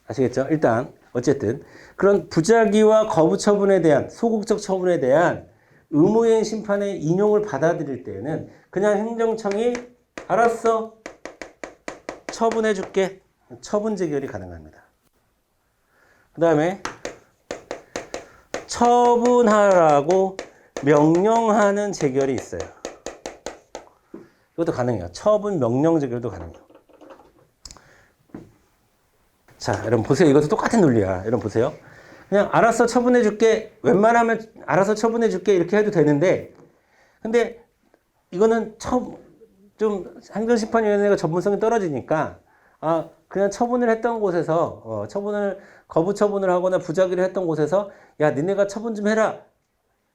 아시겠죠? 일단 어쨌든 그런 부작위와 거부 처분에 대한 소극적 처분에 대한 의무이행 심판의 인용을 받아들일 때에는 그냥 행정청이 알았어 처분해 줄게 처분 재결이 가능합니다. 그 다음에 처분하라고 명령하는 재결이 있어요. 이것도 가능해요. 처분 명령 재결도 가능해요. 자, 여러분 보세요. 이것도 똑같은 논리야. 여러분 보세요. 그냥 알아서 처분해 줄게. 웬만하면 알아서 처분해 줄게. 이렇게 해도 되는데 근데 이거는 좀 행정심판위원회가 전문성이 떨어지니까 그냥 처분을 했던 곳에서 거부 처분을 하거나 부작위를 했던 곳에서 야 니네가 처분 좀 해라.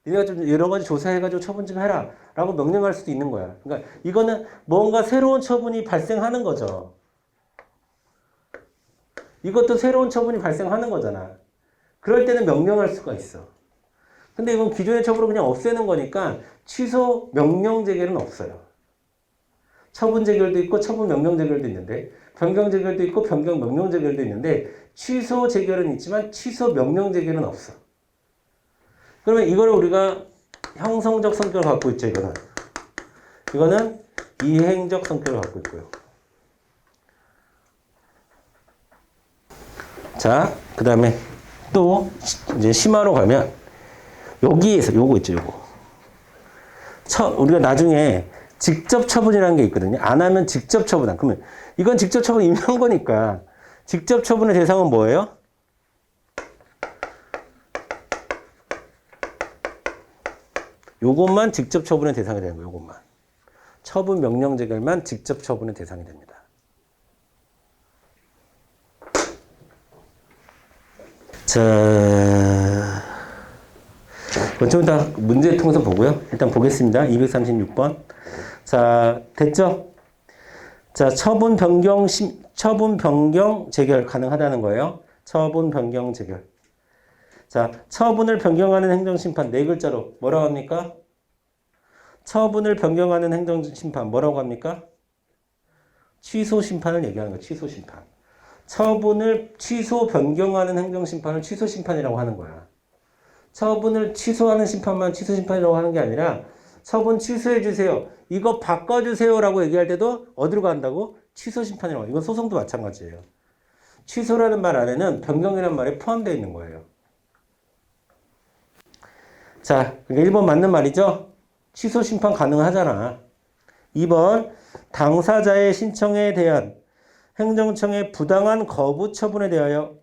니네가 좀 여러 가지 조사해가지고 처분 좀 해라. 라고 명령할 수도 있는 거야. 그러니까 이거는 뭔가 새로운 처분이 발생하는 거죠. 이것도 새로운 처분이 발생하는 거잖아. 그럴 때는 명령할 수가 있어. 근데 이건 기존의 처분을 그냥 없애는 거니까 취소 명령 재결은 없어요. 처분 재결도 있고 처분 명령 재결도 있는데 변경 재결도 있고 변경 명령 재결도 있는데 취소 재결은 있지만 취소 명령 재결은 없어. 그러면 이거를 우리가 형성적 성격을 갖고 있죠. 이거는 이행적 성격을 갖고 있고요. 자, 그 다음에 또 이제 심화로 가면 여기에서 요거 있죠. 우리가 나중에 직접 처분이라는 게 있거든요. 안 하면 직접 처분한. 그러면 이건 직접 처분 이미 한 거니까 직접 처분의 대상은 뭐예요? 요것만 직접 처분의 대상이 되는 거예요. 요것만. 처분 명령 재결만 직접 처분의 대상이 됩니다. 자, 이건 좀 이따 문제 통해서 보고요. 일단 보겠습니다. 236번. 자, 됐죠? 자, 처분 변경 재결 가능하다는 거예요. 처분 변경 재결. 자, 처분을 변경하는 행정심판 네 글자로 뭐라고 합니까? 처분을 변경하는 행정심판 뭐라고 합니까? 취소심판을 얘기하는 거예요. 취소심판. 처분을 변경하는 행정심판을 취소심판이라고 하는 거야. 처분을 취소하는 심판만 취소심판이라고 하는 게 아니라 처분 취소해주세요. 이거 바꿔주세요라고 얘기할 때도 어디로 간다고? 취소심판이라고. 이건 소송도 마찬가지예요. 취소라는 말 안에는 변경이라는 말이 포함되어 있는 거예요. 자, 1번 맞는 말이죠? 취소심판 가능하잖아. 2번 당사자의 신청에 대한 행정청의 부당한 거부 처분에 대하여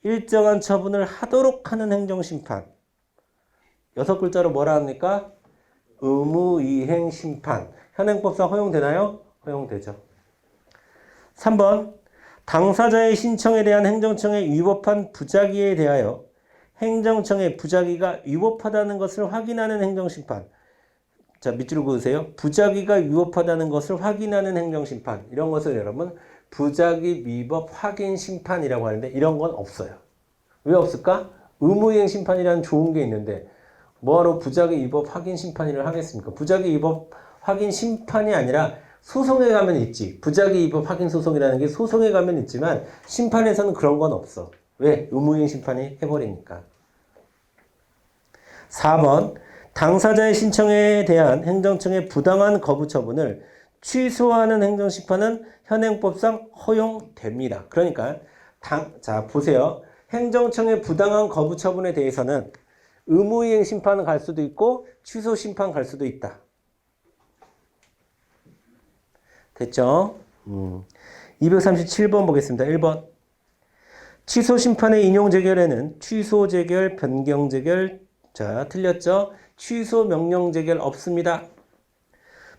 일정한 처분을 하도록 하는 행정심판. 6글자로 뭐라 합니까? 의무이행심판. 현행법상 허용되나요? 허용되죠. 3번 당사자의 신청에 대한 행정청의 위법한 부작위에 대하여 행정청의 부작위가 위법하다는 것을 확인하는 행정심판. 자, 밑줄을 그으세요. 부작위가 위법하다는 것을 확인하는 행정심판. 이런 것을 여러분 부작위 위법 확인 심판이라고 하는데 이런 건 없어요. 왜 없을까? 의무이행 심판이라는 좋은 게 있는데 뭐하러 부작위 위법 확인 심판을 하겠습니까? 부작위 위법 확인 심판이 아니라 소송에 가면 있지. 부작위 위법 확인 소송이라는 게 소송에 가면 있지만 심판에서는 그런 건 없어. 왜? 의무이행 심판이 해버리니까. 4번 당사자의 신청에 대한 행정청의 부당한 거부 처분을 취소하는 행정심판은 현행법상 허용됩니다. 그러니까 자 보세요. 행정청의 부당한 거부 처분에 대해서는 의무이행 심판 갈 수도 있고 취소 심판 갈 수도 있다. 됐죠? 237번 보겠습니다. 1번 취소 심판의 인용 재결에는 취소 재결, 변경 재결. 자, 틀렸죠? 취소 명령 재결 없습니다.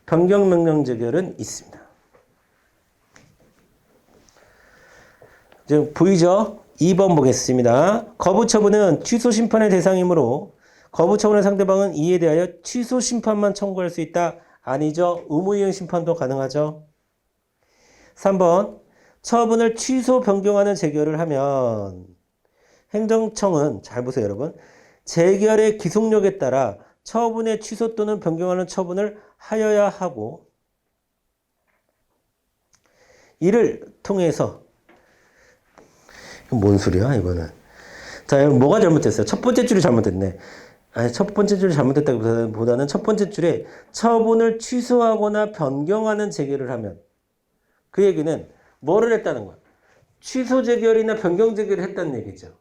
변경 명령 재결은 있습니다. 지금 보이죠? 2번 보겠습니다. 거부 처분은 취소 심판의 대상이므로 거부 처분의 상대방은 이에 대하여 취소 심판만 청구할 수 있다. 아니죠. 의무이행 심판도 가능하죠. 3번 처분을 취소 변경하는 재결을 하면 행정청은 잘 보세요 여러분. 재결의 기속력에 따라 처분의 취소 또는 변경하는 처분을 하여야 하고 이를 통해서 뭔 소리야 이거는. 자, 여러분 뭐가 잘못됐어요? 첫 번째 줄이 잘못됐네. 아니, 첫 번째 줄이 잘못됐다기보다는 첫 번째 줄에 처분을 취소하거나 변경하는 재결을 하면 그 얘기는 뭐를 했다는 거야? 취소 재결이나 변경 재결을 했다는 얘기죠.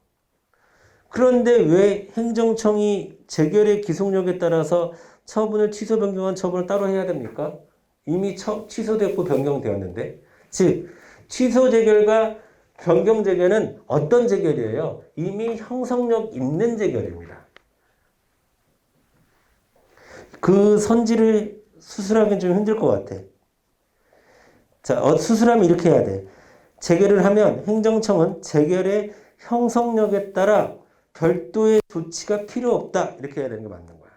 그런데 왜 행정청이 재결의 기속력에 따라서 처분을 취소 변경한 처분을 따로 해야 됩니까? 이미 취소됐고 변경되었는데. 즉 취소 재결과 변경 재결은 어떤 재결이에요? 이미 형성력 있는 재결입니다. 그 선지를 수술하기는 좀 힘들 것 같아. 자, 수술하면 이렇게 해야 돼. 재결을 하면 행정청은 재결의 형성력에 따라 별도의 조치가 필요 없다. 이렇게 해야 되는 게 맞는 거야.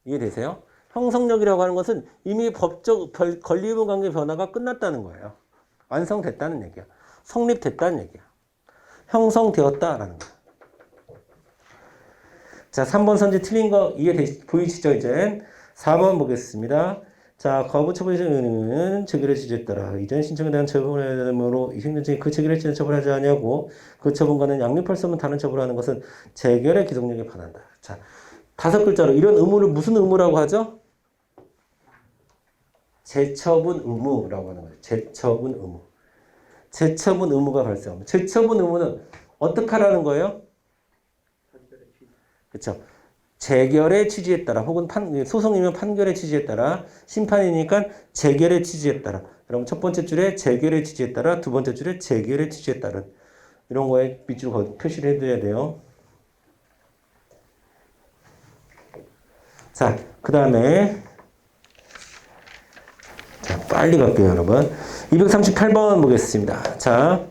이해되세요? 형성력이라고 하는 것은 이미 법적 권리의무 관계 변화가 끝났다는 거예요. 완성됐다는 얘기야. 성립됐다는 얘기야. 형성되었다라는 거야. 자, 3번 선지 틀린 거 보이시죠, 이제? 4번 보겠습니다. 자, 거부 처분의 경우는 재결의 취지에 따라 이전 신청에 대한 처분을 하므로 이 행정청이 그 재결의 취지에 처분하지 않냐고 그 처분과는 양립할 수 없는 다른 처분을 하는 것은 재결의 기속력에 반한다. 자, 5글자로 이런 의무를 무슨 의무라고 하죠? 재처분 의무라고 하는 거예요. 재처분 의무. 재처분 의무가 발생합니다. 재처분 의무는 어떻게 하라는 거예요? 그렇죠. 재결의 취지에 따라 혹은 소송이면 판결의 취지에 따라 심판이니까 재결의 취지에 따라 여러분 첫 번째 줄에 재결의 취지에 따라 두 번째 줄에 재결의 취지에 따른 이런 거에 밑줄 표시를 해둬야 돼요. 자, 그 다음에 자, 빨리 갈게요 여러분. 238번 보겠습니다. 자,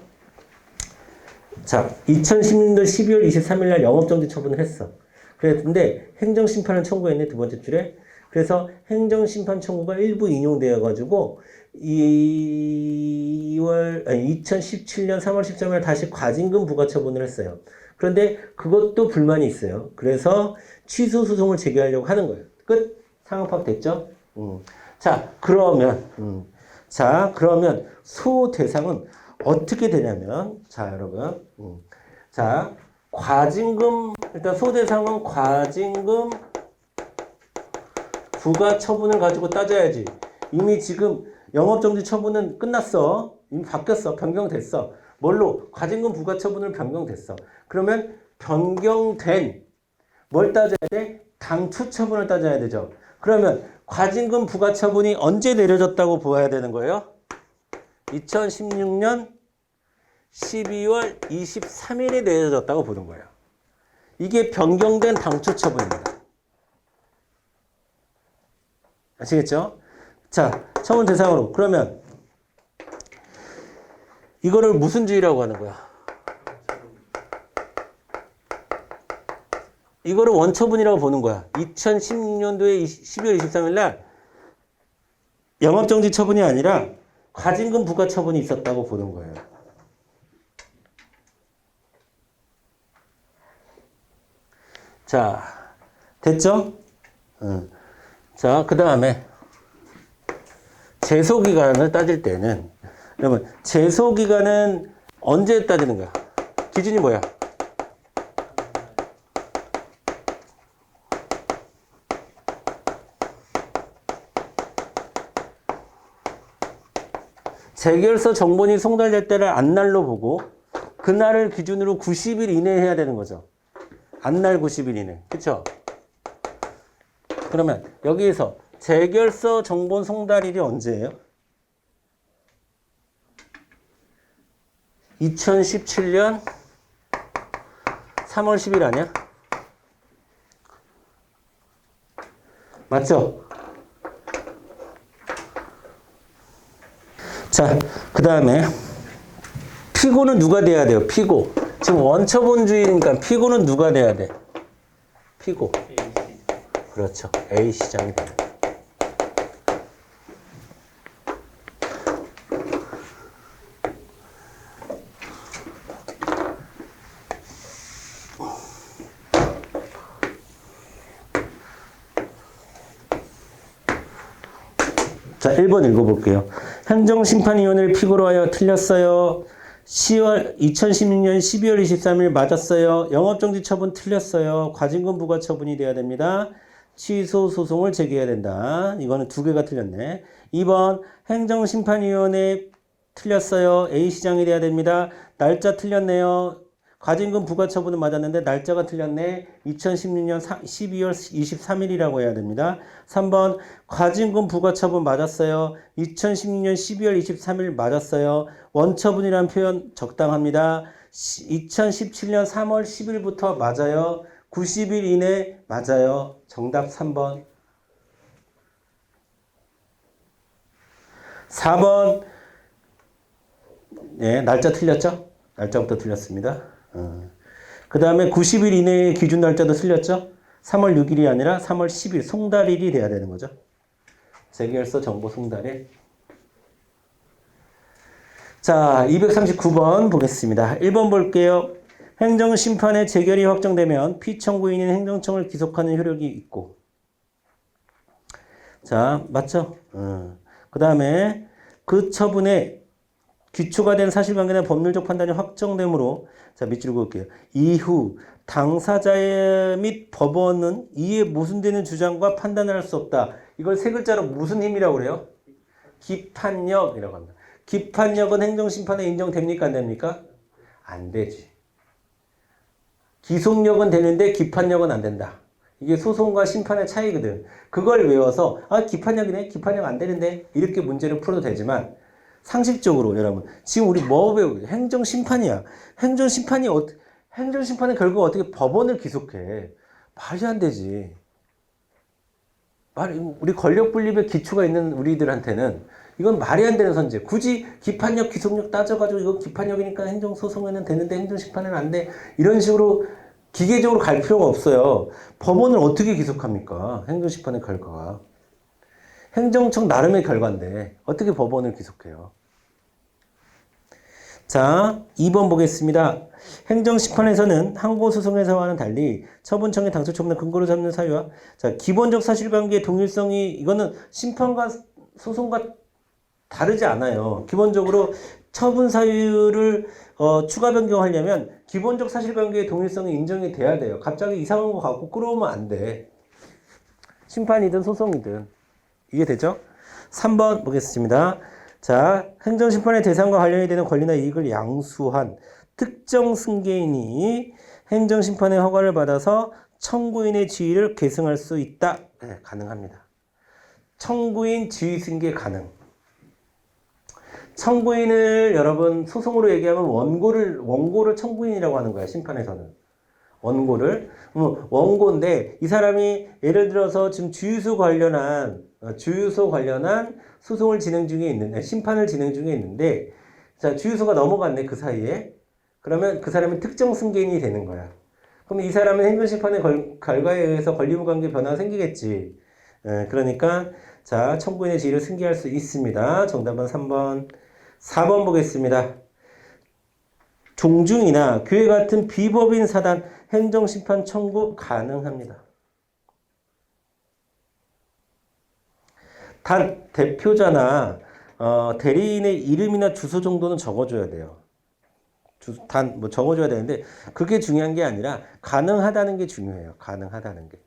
2016년 12월 23일 날 영업정지 처분을 했어. 그랬는데 행정심판을 청구했네 두 번째 줄에. 그래서 행정심판 청구가 일부 인용되어 가지고 2017년 3월 13일 다시 과징금 부과 처분을 했어요. 그런데 그것도 불만이 있어요. 그래서 취소 소송을 제기하려고 하는 거예요. 끝? 상황 파악됐죠? 자, 그러면 소 대상은 어떻게 되냐면 자, 여러분. 자, 과징금 일단 소대상은 과징금 부과 처분을 가지고 따져야지. 이미 지금 영업정지 처분은 끝났어. 이미 바뀌었어. 변경됐어. 뭘로? 과징금 부과 처분을 변경됐어. 그러면 변경된 뭘 따져야 돼? 당초 처분을 따져야 되죠. 그러면 과징금 부과 처분이 언제 내려졌다고 보아야 되는 거예요? 2016년 12월 23일에 내려졌다고 보는 거예요. 이게 변경된 당초 처분입니다. 아시겠죠? 자, 처분 대상으로. 그러면 이거를 무슨 주의라고 하는 거야? 이거를 원처분이라고 보는 거야. 2016년도에 12월 23일 날 영업정지 처분이 아니라 과징금 부과 처분이 있었다고 보는 거예요. 자, 됐죠? 자, 그 다음에 제소기간을 따질 때는 여러분 제소기간은 언제 따지는 거야? 기준이 뭐야? 재결서 정본이 송달될 때를 안날로 보고 그날을 기준으로 90일 이내에 해야 되는 거죠. 안날 90일 이내. 그쵸? 그러면 여기에서 재결서 정본 송달일이 언제예요? 2017년 3월 10일 아니야? 맞죠? 자, 그 다음에 피고는 누가 돼야 돼요? 피고. 지금 원처분주의니까 피고는 누가 돼야 돼? 피고. 그렇죠. A시장이 돼요. 자, 1번 읽어볼게요. 행정심판위원회를 피고로 하여 틀렸어요. 2016년 12월 23일 맞았어요. 영업정지 처분 틀렸어요. 과징금 부과 처분이 돼야 됩니다. 취소 소송을 제기해야 된다. 이거는 두 개가 틀렸네. 2번 행정심판위원회 틀렸어요. A시장이 돼야 됩니다. 날짜 틀렸네요. 과징금 부과 처분은 맞았는데 날짜가 틀렸네. 2016년 12월 23일이라고 해야 됩니다. 3번 과징금 부과 처분 맞았어요. 2016년 12월 23일 맞았어요. 원처분이라는 표현 적당합니다. 2017년 3월 10일부터 맞아요. 90일 이내 맞아요. 정답 3번. 4번 네, 날짜 틀렸죠? 날짜부터 틀렸습니다. 그 다음에 90일 이내의 기준 날짜도 틀렸죠? 3월 6일이 아니라 3월 10일 송달일이 돼야 되는 거죠. 재결서 정보 송달일. 자, 239번 보겠습니다. 1번 볼게요. 행정심판의 재결이 확정되면 피청구인인 행정청을 기속하는 효력이 있고. 자, 맞죠? 그 다음에 그 처분에 기초가 된 사실관계나 법률적 판단이 확정되므로 자 밑줄 그을게요. 이후 당사자 및 법원은 이에 모순되는 주장과 판단을 할 수 없다. 이걸 세 글자로 무슨 힘이라고 그래요? 기판력이라고 합니다. 기판력은 행정심판에 인정됩니까? 안 됩니까? 안 되지. 기속력은 되는데 기판력은 안 된다. 이게 소송과 심판의 차이거든. 그걸 외워서 아 기판력이네. 기판력 안 되는데 이렇게 문제를 풀어도 되지만 상식적으로 여러분 지금 우리 뭐 배우고 행정심판이야. 행정심판의 결과가 어떻게 법원을 기속해. 말이 안 되지. 우리 권력분립의 기초가 있는 우리들한테는 이건 말이 안 되는 선제. 굳이 기판력, 기속력 따져가지고 이거 기판력이니까 행정소송에는 되는데 행정심판에는 안 돼. 이런 식으로 기계적으로 갈 필요가 없어요. 법원을 어떻게 기속합니까? 행정심판의 결과가. 행정청 나름의 결과인데 어떻게 법원을 기속해요? 자, 2번 보겠습니다. 행정심판에서는 항고소송에서와는 달리 처분청의 당초 처분을 근거로 삼는 사유와 자 기본적 사실관계의 동일성이 이거는 심판과 소송과 다르지 않아요. 기본적으로 처분 사유를 추가 변경하려면 기본적 사실관계의 동일성이 인정이 돼야 돼요. 갑자기 이상한 거 갖고 끌어오면 안 돼. 심판이든 소송이든. 이해되죠? 3번 보겠습니다. 자, 행정심판의 대상과 관련이 되는 권리나 이익을 양수한 특정 승계인이 행정심판의 허가를 받아서 청구인의 지위를 계승할 수 있다. 네, 가능합니다. 청구인 지위 승계 가능. 청구인을 여러분 소송으로 얘기하면 원고를 청구인이라고 하는 거야. 심판에서는. 원고를. 원고인데 이 사람이 예를 들어서 지금 주유소 관련한 소송을 진행 중에 있는 심판을 진행 중에 있는데 자 주유소가 넘어갔네 그 사이에. 그러면 그 사람은 특정 승계인이 되는 거야. 그럼 이 사람은 행정심판의 결과에 의해서 권리부관계 변화가 생기겠지. 그러니까 자 청구인의 지위를 승계할 수 있습니다. 정답은 3번. 4번 보겠습니다. 종중이나 교회 같은 비법인 사단 행정심판 청구 가능합니다. 단 대표자나 대리인의 이름이나 주소 정도는 적어줘야 돼요. 적어줘야 되는데 그게 중요한 게 아니라 가능하다는 게 중요해요. 가능하다는 게.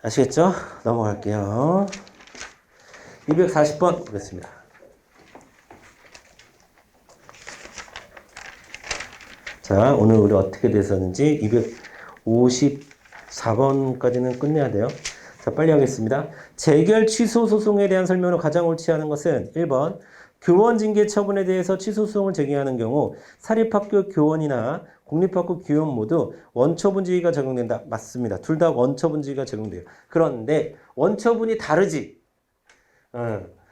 아시겠죠? 넘어갈게요. 240번 보겠습니다. 자, 오늘 우리 어떻게 됐었는지 254번까지는 끝내야 돼요. 자, 빨리 하겠습니다. 재결 취소 소송에 대한 설명으로 가장 옳지 않은 것은 1번 교원 징계 처분에 대해서 취소 소송을 제기하는 경우 사립학교 교원이나 공립학교 교원 모두 원처분지위가 적용된다. 맞습니다. 둘 다 원처분지위가 적용돼요. 그런데 원처분이 다르지.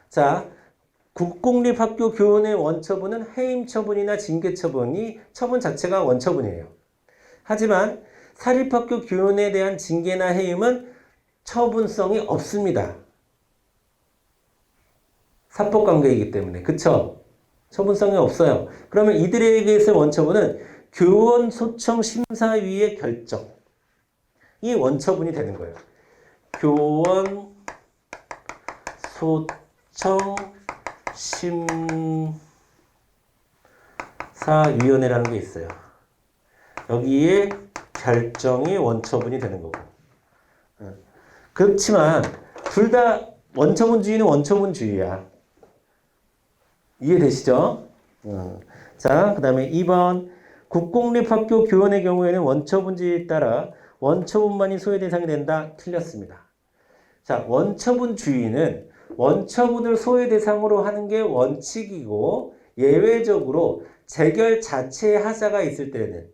자, 국공립학교 교원의 원처분은 해임처분이나 징계처분이 처분 자체가 원처분이에요. 하지만 사립학교 교원에 대한 징계나 해임은 처분성이 없습니다. 사법관계이기 때문에. 그쵸? 처분성이 없어요. 그러면 이들에게서 원처분은 교원소청심사위의 결정. 이 원처분이 되는 거예요. 교원소청 행정심사위원회라는 게 있어요. 여기에 결정이 원처분이 되는 거고. 그렇지만 둘 다 원처분주의는 원처분주의야. 이해되시죠? 자, 그 다음에 2번 국공립학교 교원의 경우에는 원처분주의에 따라 원처분만이 소외 대상이 된다. 틀렸습니다. 자, 원처분주의는 원처분을 소외 대상으로 하는 게 원칙이고 예외적으로 재결 자체에 하자가 있을 때는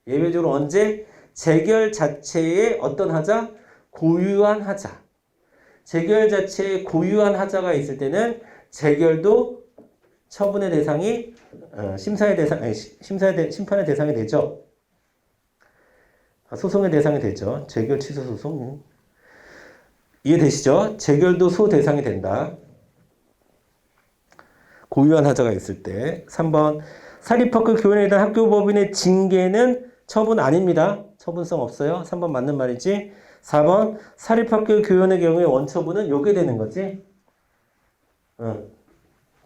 예외적으로 언제? 재결 자체에 어떤 하자? 고유한 하자. 재결 자체에 고유한 하자가 있을 때는 재결도 처분의 대상이 심판의 대상이 되죠. 소송의 대상이 되죠. 재결 취소 소송. 이해되시죠? 재결도 소 대상이 된다. 고유한 하자가 있을 때. 3번 사립학교 교원에 대한 학교법인의 징계는 처분 아닙니다. 처분성 없어요. 3번 맞는 말이지. 4번 사립학교 교원의 경우에 원처분은 요게 되는 거지.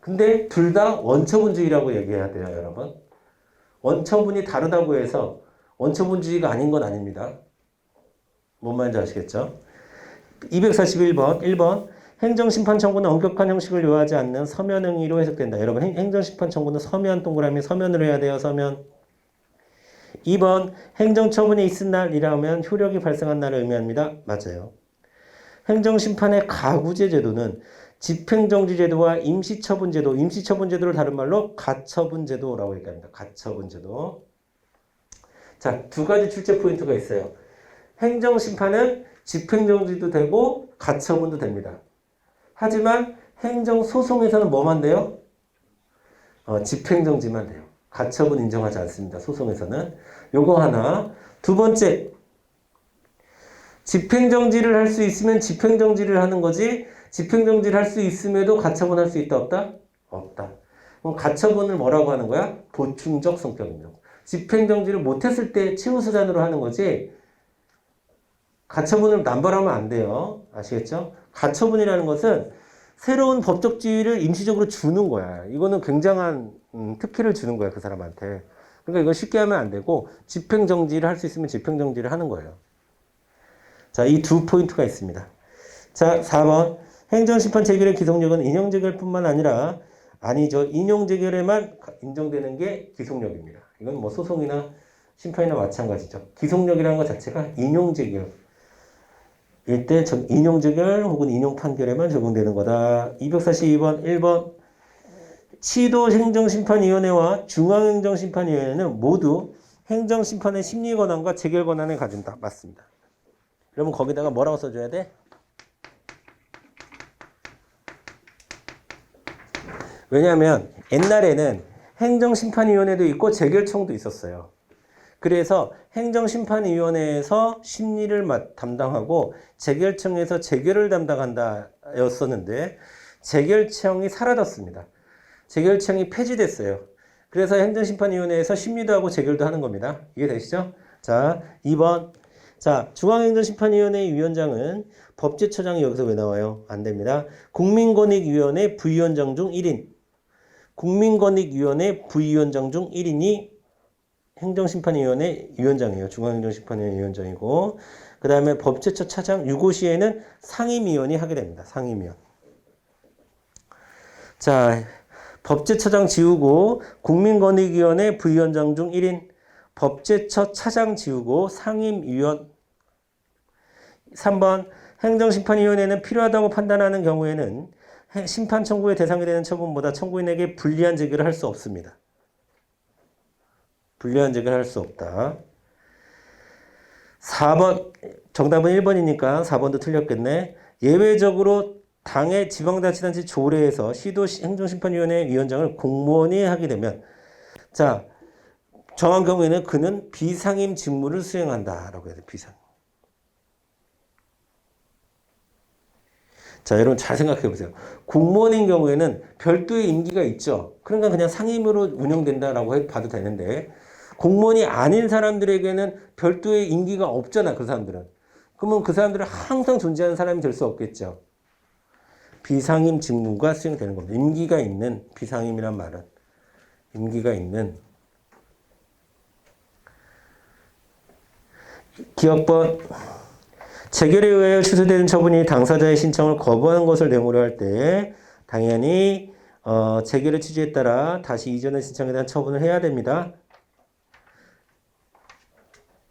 근데 둘 다 원처분주의라고 얘기해야 돼요, 여러분. 원처분이 다르다고 해서 원처분주의가 아닌 건 아닙니다. 뭔 말인지 아시겠죠? 241번 1번 행정심판 청구는 엄격한 형식을 요하지 않는 서면 행위로 해석된다. 여러분 행정심판 청구는 서면 동그라미 서면으로 해야 돼요. 서면. 2번 행정처분이 있은 날이라면 효력이 발생한 날을 의미합니다. 맞아요. 행정심판의 가구제 제도는 집행정지제도와 임시처분제도, 임시처분제도를 다른 말로 가처분제도라고 얘기합니다. 가처분제도. 자, 두 가지 출제 포인트가 있어요. 행정심판은 집행정지도 되고 가처분도 됩니다. 하지만 행정소송에서는 뭐만 돼요? 집행정지만 돼요. 가처분 인정하지 않습니다. 소송에서는. 요거 하나. 두 번째, 집행정지를 할 수 있으면 집행정지를 하는 거지 집행정지를 할 수 있음에도 가처분 할 수 있다 없다? 없다. 그럼 가처분을 뭐라고 하는 거야? 보충적 성격입니다. 집행정지를 못했을 때 최우수단으로 하는 거지 가처분을 남발하면 안 돼요. 아시겠죠? 가처분이라는 것은 새로운 법적 지위를 임시적으로 주는 거야. 이거는 굉장한 특혜를 주는 거야. 그 사람한테. 그러니까 이거 쉽게 하면 안 되고 집행정지를 할 수 있으면 집행정지를 하는 거예요. 자, 이 두 포인트가 있습니다. 자, 4번 행정심판 재결의 기속력은 인용재결뿐만 아니라 아니죠. 인용재결에만 인정되는 게 기속력입니다. 이건 뭐 소송이나 심판이나 마찬가지죠. 기속력이라는 것 자체가 인용재결 일때 인용재결 혹은 인용판결에만 적용되는 거다. 242번 1번 시도행정심판위원회와 중앙행정심판위원회는 모두 행정심판의 심리권한과 재결권한을 가진다. 맞습니다. 그러면 거기다가 뭐라고 써줘야 돼? 왜냐하면 옛날에는 행정심판위원회도 있고 재결청도 있었어요. 그래서 행정심판위원회에서 심리를 담당하고 재결청에서 재결을 담당한다 였었는데 재결청이 사라졌습니다. 재결청이 폐지됐어요. 그래서 행정심판위원회에서 심리도 하고 재결도 하는 겁니다. 이해되시죠? 자, 2번. 자, 중앙행정심판위원회 위원장은 법제처장이 여기서 왜 나와요? 안 됩니다. 국민권익위원회 부위원장 중 1인. 국민권익위원회 부위원장 중 1인이 행정심판위원회 위원장이에요. 중앙행정심판위원회 위원장이고 그 다음에 법제처 차장 6호시에는 상임위원이 하게 됩니다. 상임위원. 자, 법제처장 지우고 국민권익위원회 부위원장 중 1인 법제처 차장 지우고 상임위원. 3번 행정심판위원회는 필요하다고 판단하는 경우에는 심판 청구의 대상이 되는 처분보다 청구인에게 불리한 제기를 할 수 없습니다. 불리한 제기를 할 수 없다. 4번 정답은 1번이니까 4번도 틀렸겠네. 예외적으로 당의 지방자치단체 조례에서 시도 행정심판위원회 위원장을 공무원이 하게 되면 자 정한 경우에는 그는 비상임 직무를 수행한다라고 해야 돼. 비상. 자, 여러분 잘 생각해 보세요. 공무원인 경우에는 별도의 임기가 있죠. 그러니까 그냥 상임으로 운영된다라고 봐도 되는데 공무원이 아닌 사람들에게는 별도의 임기가 없잖아. 그 사람들은. 그러면 그 사람들은 항상 존재하는 사람이 될 수 없겠죠. 비상임 직무가 수행되는 겁니다. 임기가 있는 비상임이란 말은 임기가 있는 기억번 재결에 의하여 취소되는 처분이 당사자의 신청을 거부하는 것을 내모로 할 때 당연히 재결의 취지에 따라 다시 이전의 신청에 대한 처분을 해야 됩니다.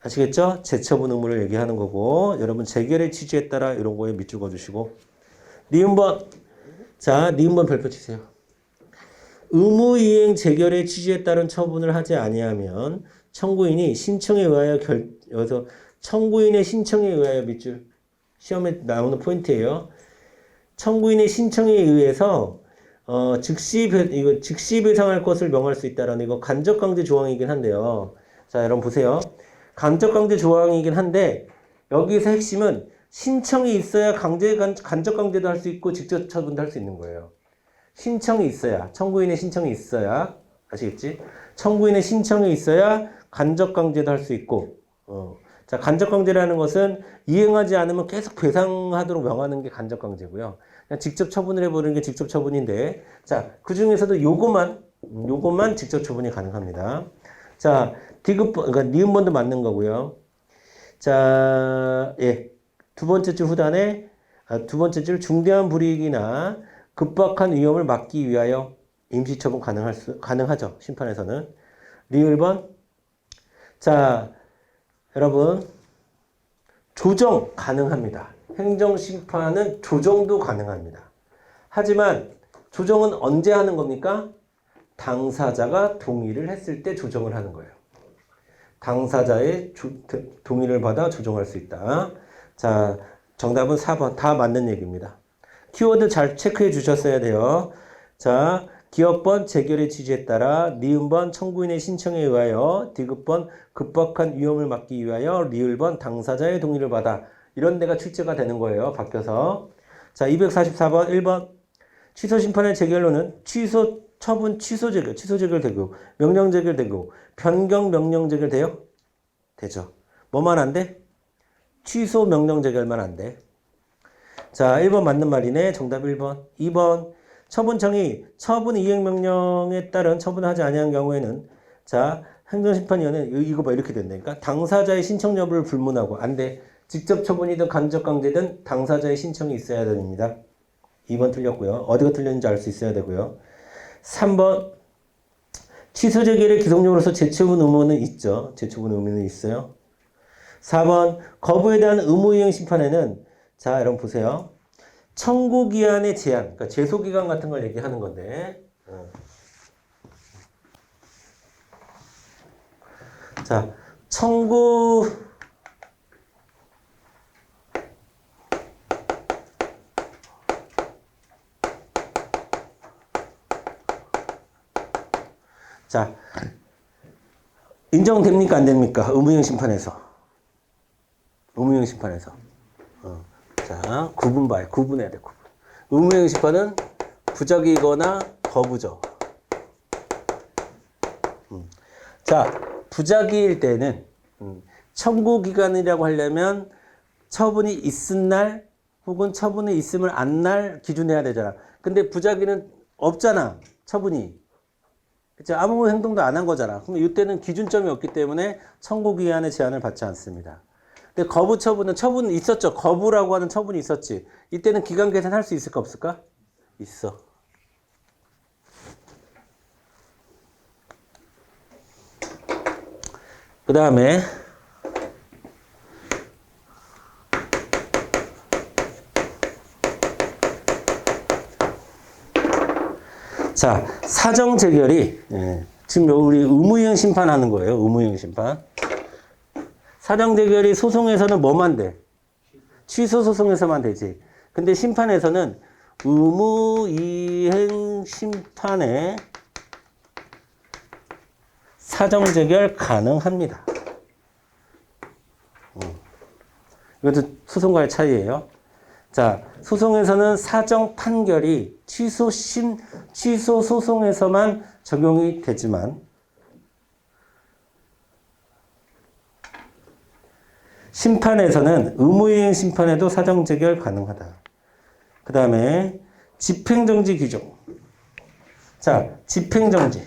아시겠죠? 재처분 의무를 얘기하는 거고 여러분 재결의 취지에 따라 이런 거에 밑줄 그어주시고 니은번 자 니은번 별표 치세요. 의무이행 재결의 취지에 따른 처분을 하지 아니하면 청구인이 신청에 의하여 여기서 청구인의 신청에 의하여 밑줄 시험에 나오는 포인트예요. 청구인의 신청에 의해서 즉시 배상할 것을 명할 수 있다라는 이거 간접강제 조항이긴 한데요. 자 여러분 보세요. 간접강제 조항이긴 한데 여기서 핵심은 신청이 있어야 간접강제도 할 수 있고 직접 처분도 할 수 있는 거예요. 신청이 있어야 청구인의 신청이 있어야 아시겠지? 청구인의 신청이 있어야 간접강제도 할 수 있고 자 간접강제라는 것은 이행하지 않으면 계속 배상하도록 명하는 게 간접강제고요. 그냥 직접 처분을 해버리는 게 직접 처분인데 자 그 중에서도 요것만 직접 처분이 가능합니다. 자 디귿번 그러니까 니은번도 맞는 거고요. 자 예. 두 번째 줄 후단에 두 번째 줄 중대한 불이익이나 급박한 위험을 막기 위하여 임시처분 가능하죠. 심판에서는. 리을번 자 여러분 조정 가능합니다. 행정심판은 조정도 가능합니다. 하지만 조정은 언제 하는 겁니까? 당사자가 동의를 했을 때 조정을 하는 거예요. 당사자의 동의를 받아 조정할 수 있다. 자, 정답은 4번. 다 맞는 얘기입니다. 키워드 잘 체크해 주셨어야 돼요. 자, 기억번 재결의 취지에 따라, 니은번 청구인의 신청에 의하여, 디귿번 급박한 위험을 막기 위하여, 리을번 당사자의 동의를 받아. 이런 데가 출제가 되는 거예요. 바뀌어서. 자, 244번 1번 취소 심판의 재결로는 취소 처분 취소 재결 되고 명령 재결 되고 변경 명령 재결 돼요? 되죠. 뭐만 안 돼? 취소 명령 재결만 안 돼. 자, 1번 맞는 말이네. 정답 1번. 2번 처분청이 처분 이행 명령에 따른 처분을 하지 아니한 경우에는 자, 행정심판위원회 이거 봐 이렇게 된다니까. 당사자의 신청 여부를 불문하고 안 돼. 직접 처분이든 간접 강제든 당사자의 신청이 있어야 됩니다. 2번 틀렸고요. 어디가 틀렸는지 알 수 있어야 되고요. 3번 취소 재결의 기속력으로서 재처분 의무는 있죠. 재처분 의무는 있어요. 4번 거부에 대한 의무이행 심판에는 자 여러분 보세요. 청구기한의 제한, 그러니까 제소기간 같은 걸 얘기하는 건데 자 청구 자, 인정됩니까? 안 됩니까? 의무이행 심판에서. 의무이행 심판에서. 자, 구분해야 돼, 구분. 의무이행 심판은 부적이거나 거부죠. 자, 부작위일 때는, 청구기간이라고 하려면 처분이 있은 날, 혹은 처분이 있음을 안 날 기준해야 되잖아. 근데 부작위는 없잖아, 처분이. 그쵸? 아무 행동도 안 한 거잖아. 그럼 이때는 기준점이 없기 때문에 청구기한의 제한을 받지 않습니다. 근데 거부 처분은 처분이 있었죠. 거부라고 하는 처분이 있었지. 이때는 기간 계산할 수 있을까 없을까? 있어. 그 다음에 자, 사정 재결이 지금 우리 의무이행 심판하는 거예요. 의무이행 심판. 사정 재결이 소송에서는 뭐만 돼? 취소 소송에서만 되지. 근데 심판에서는 의무이행 심판에 사정 재결 가능합니다. 이것도 소송과의 차이예요. 자, 소송에서는 사정 판결이 취소 소송에서만 적용이 되지만 심판에서는 의무이행 심판에도 사정 재결 가능하다. 그 다음에 집행정지 규정. 자, 집행정지.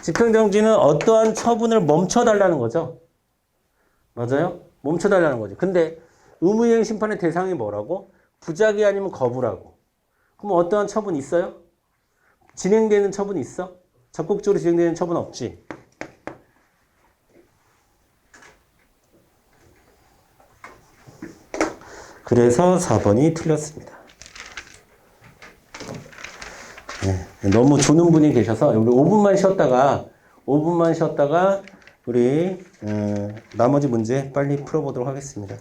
집행정지는 어떠한 처분을 멈춰달라는 거죠. 맞아요? 멈춰달라는 거죠. 근데 의무이행 심판의 대상이 뭐라고? 부작위 아니면 거부라고. 그럼 어떠한 처분 있어요? 진행되는 처분 있어? 적극적으로 진행되는 처분 없지? 그래서 4번이 틀렸습니다. 네, 너무 조는 분이 계셔서 우리 5분만 쉬었다가 우리 나머지 문제 빨리 풀어보도록 하겠습니다.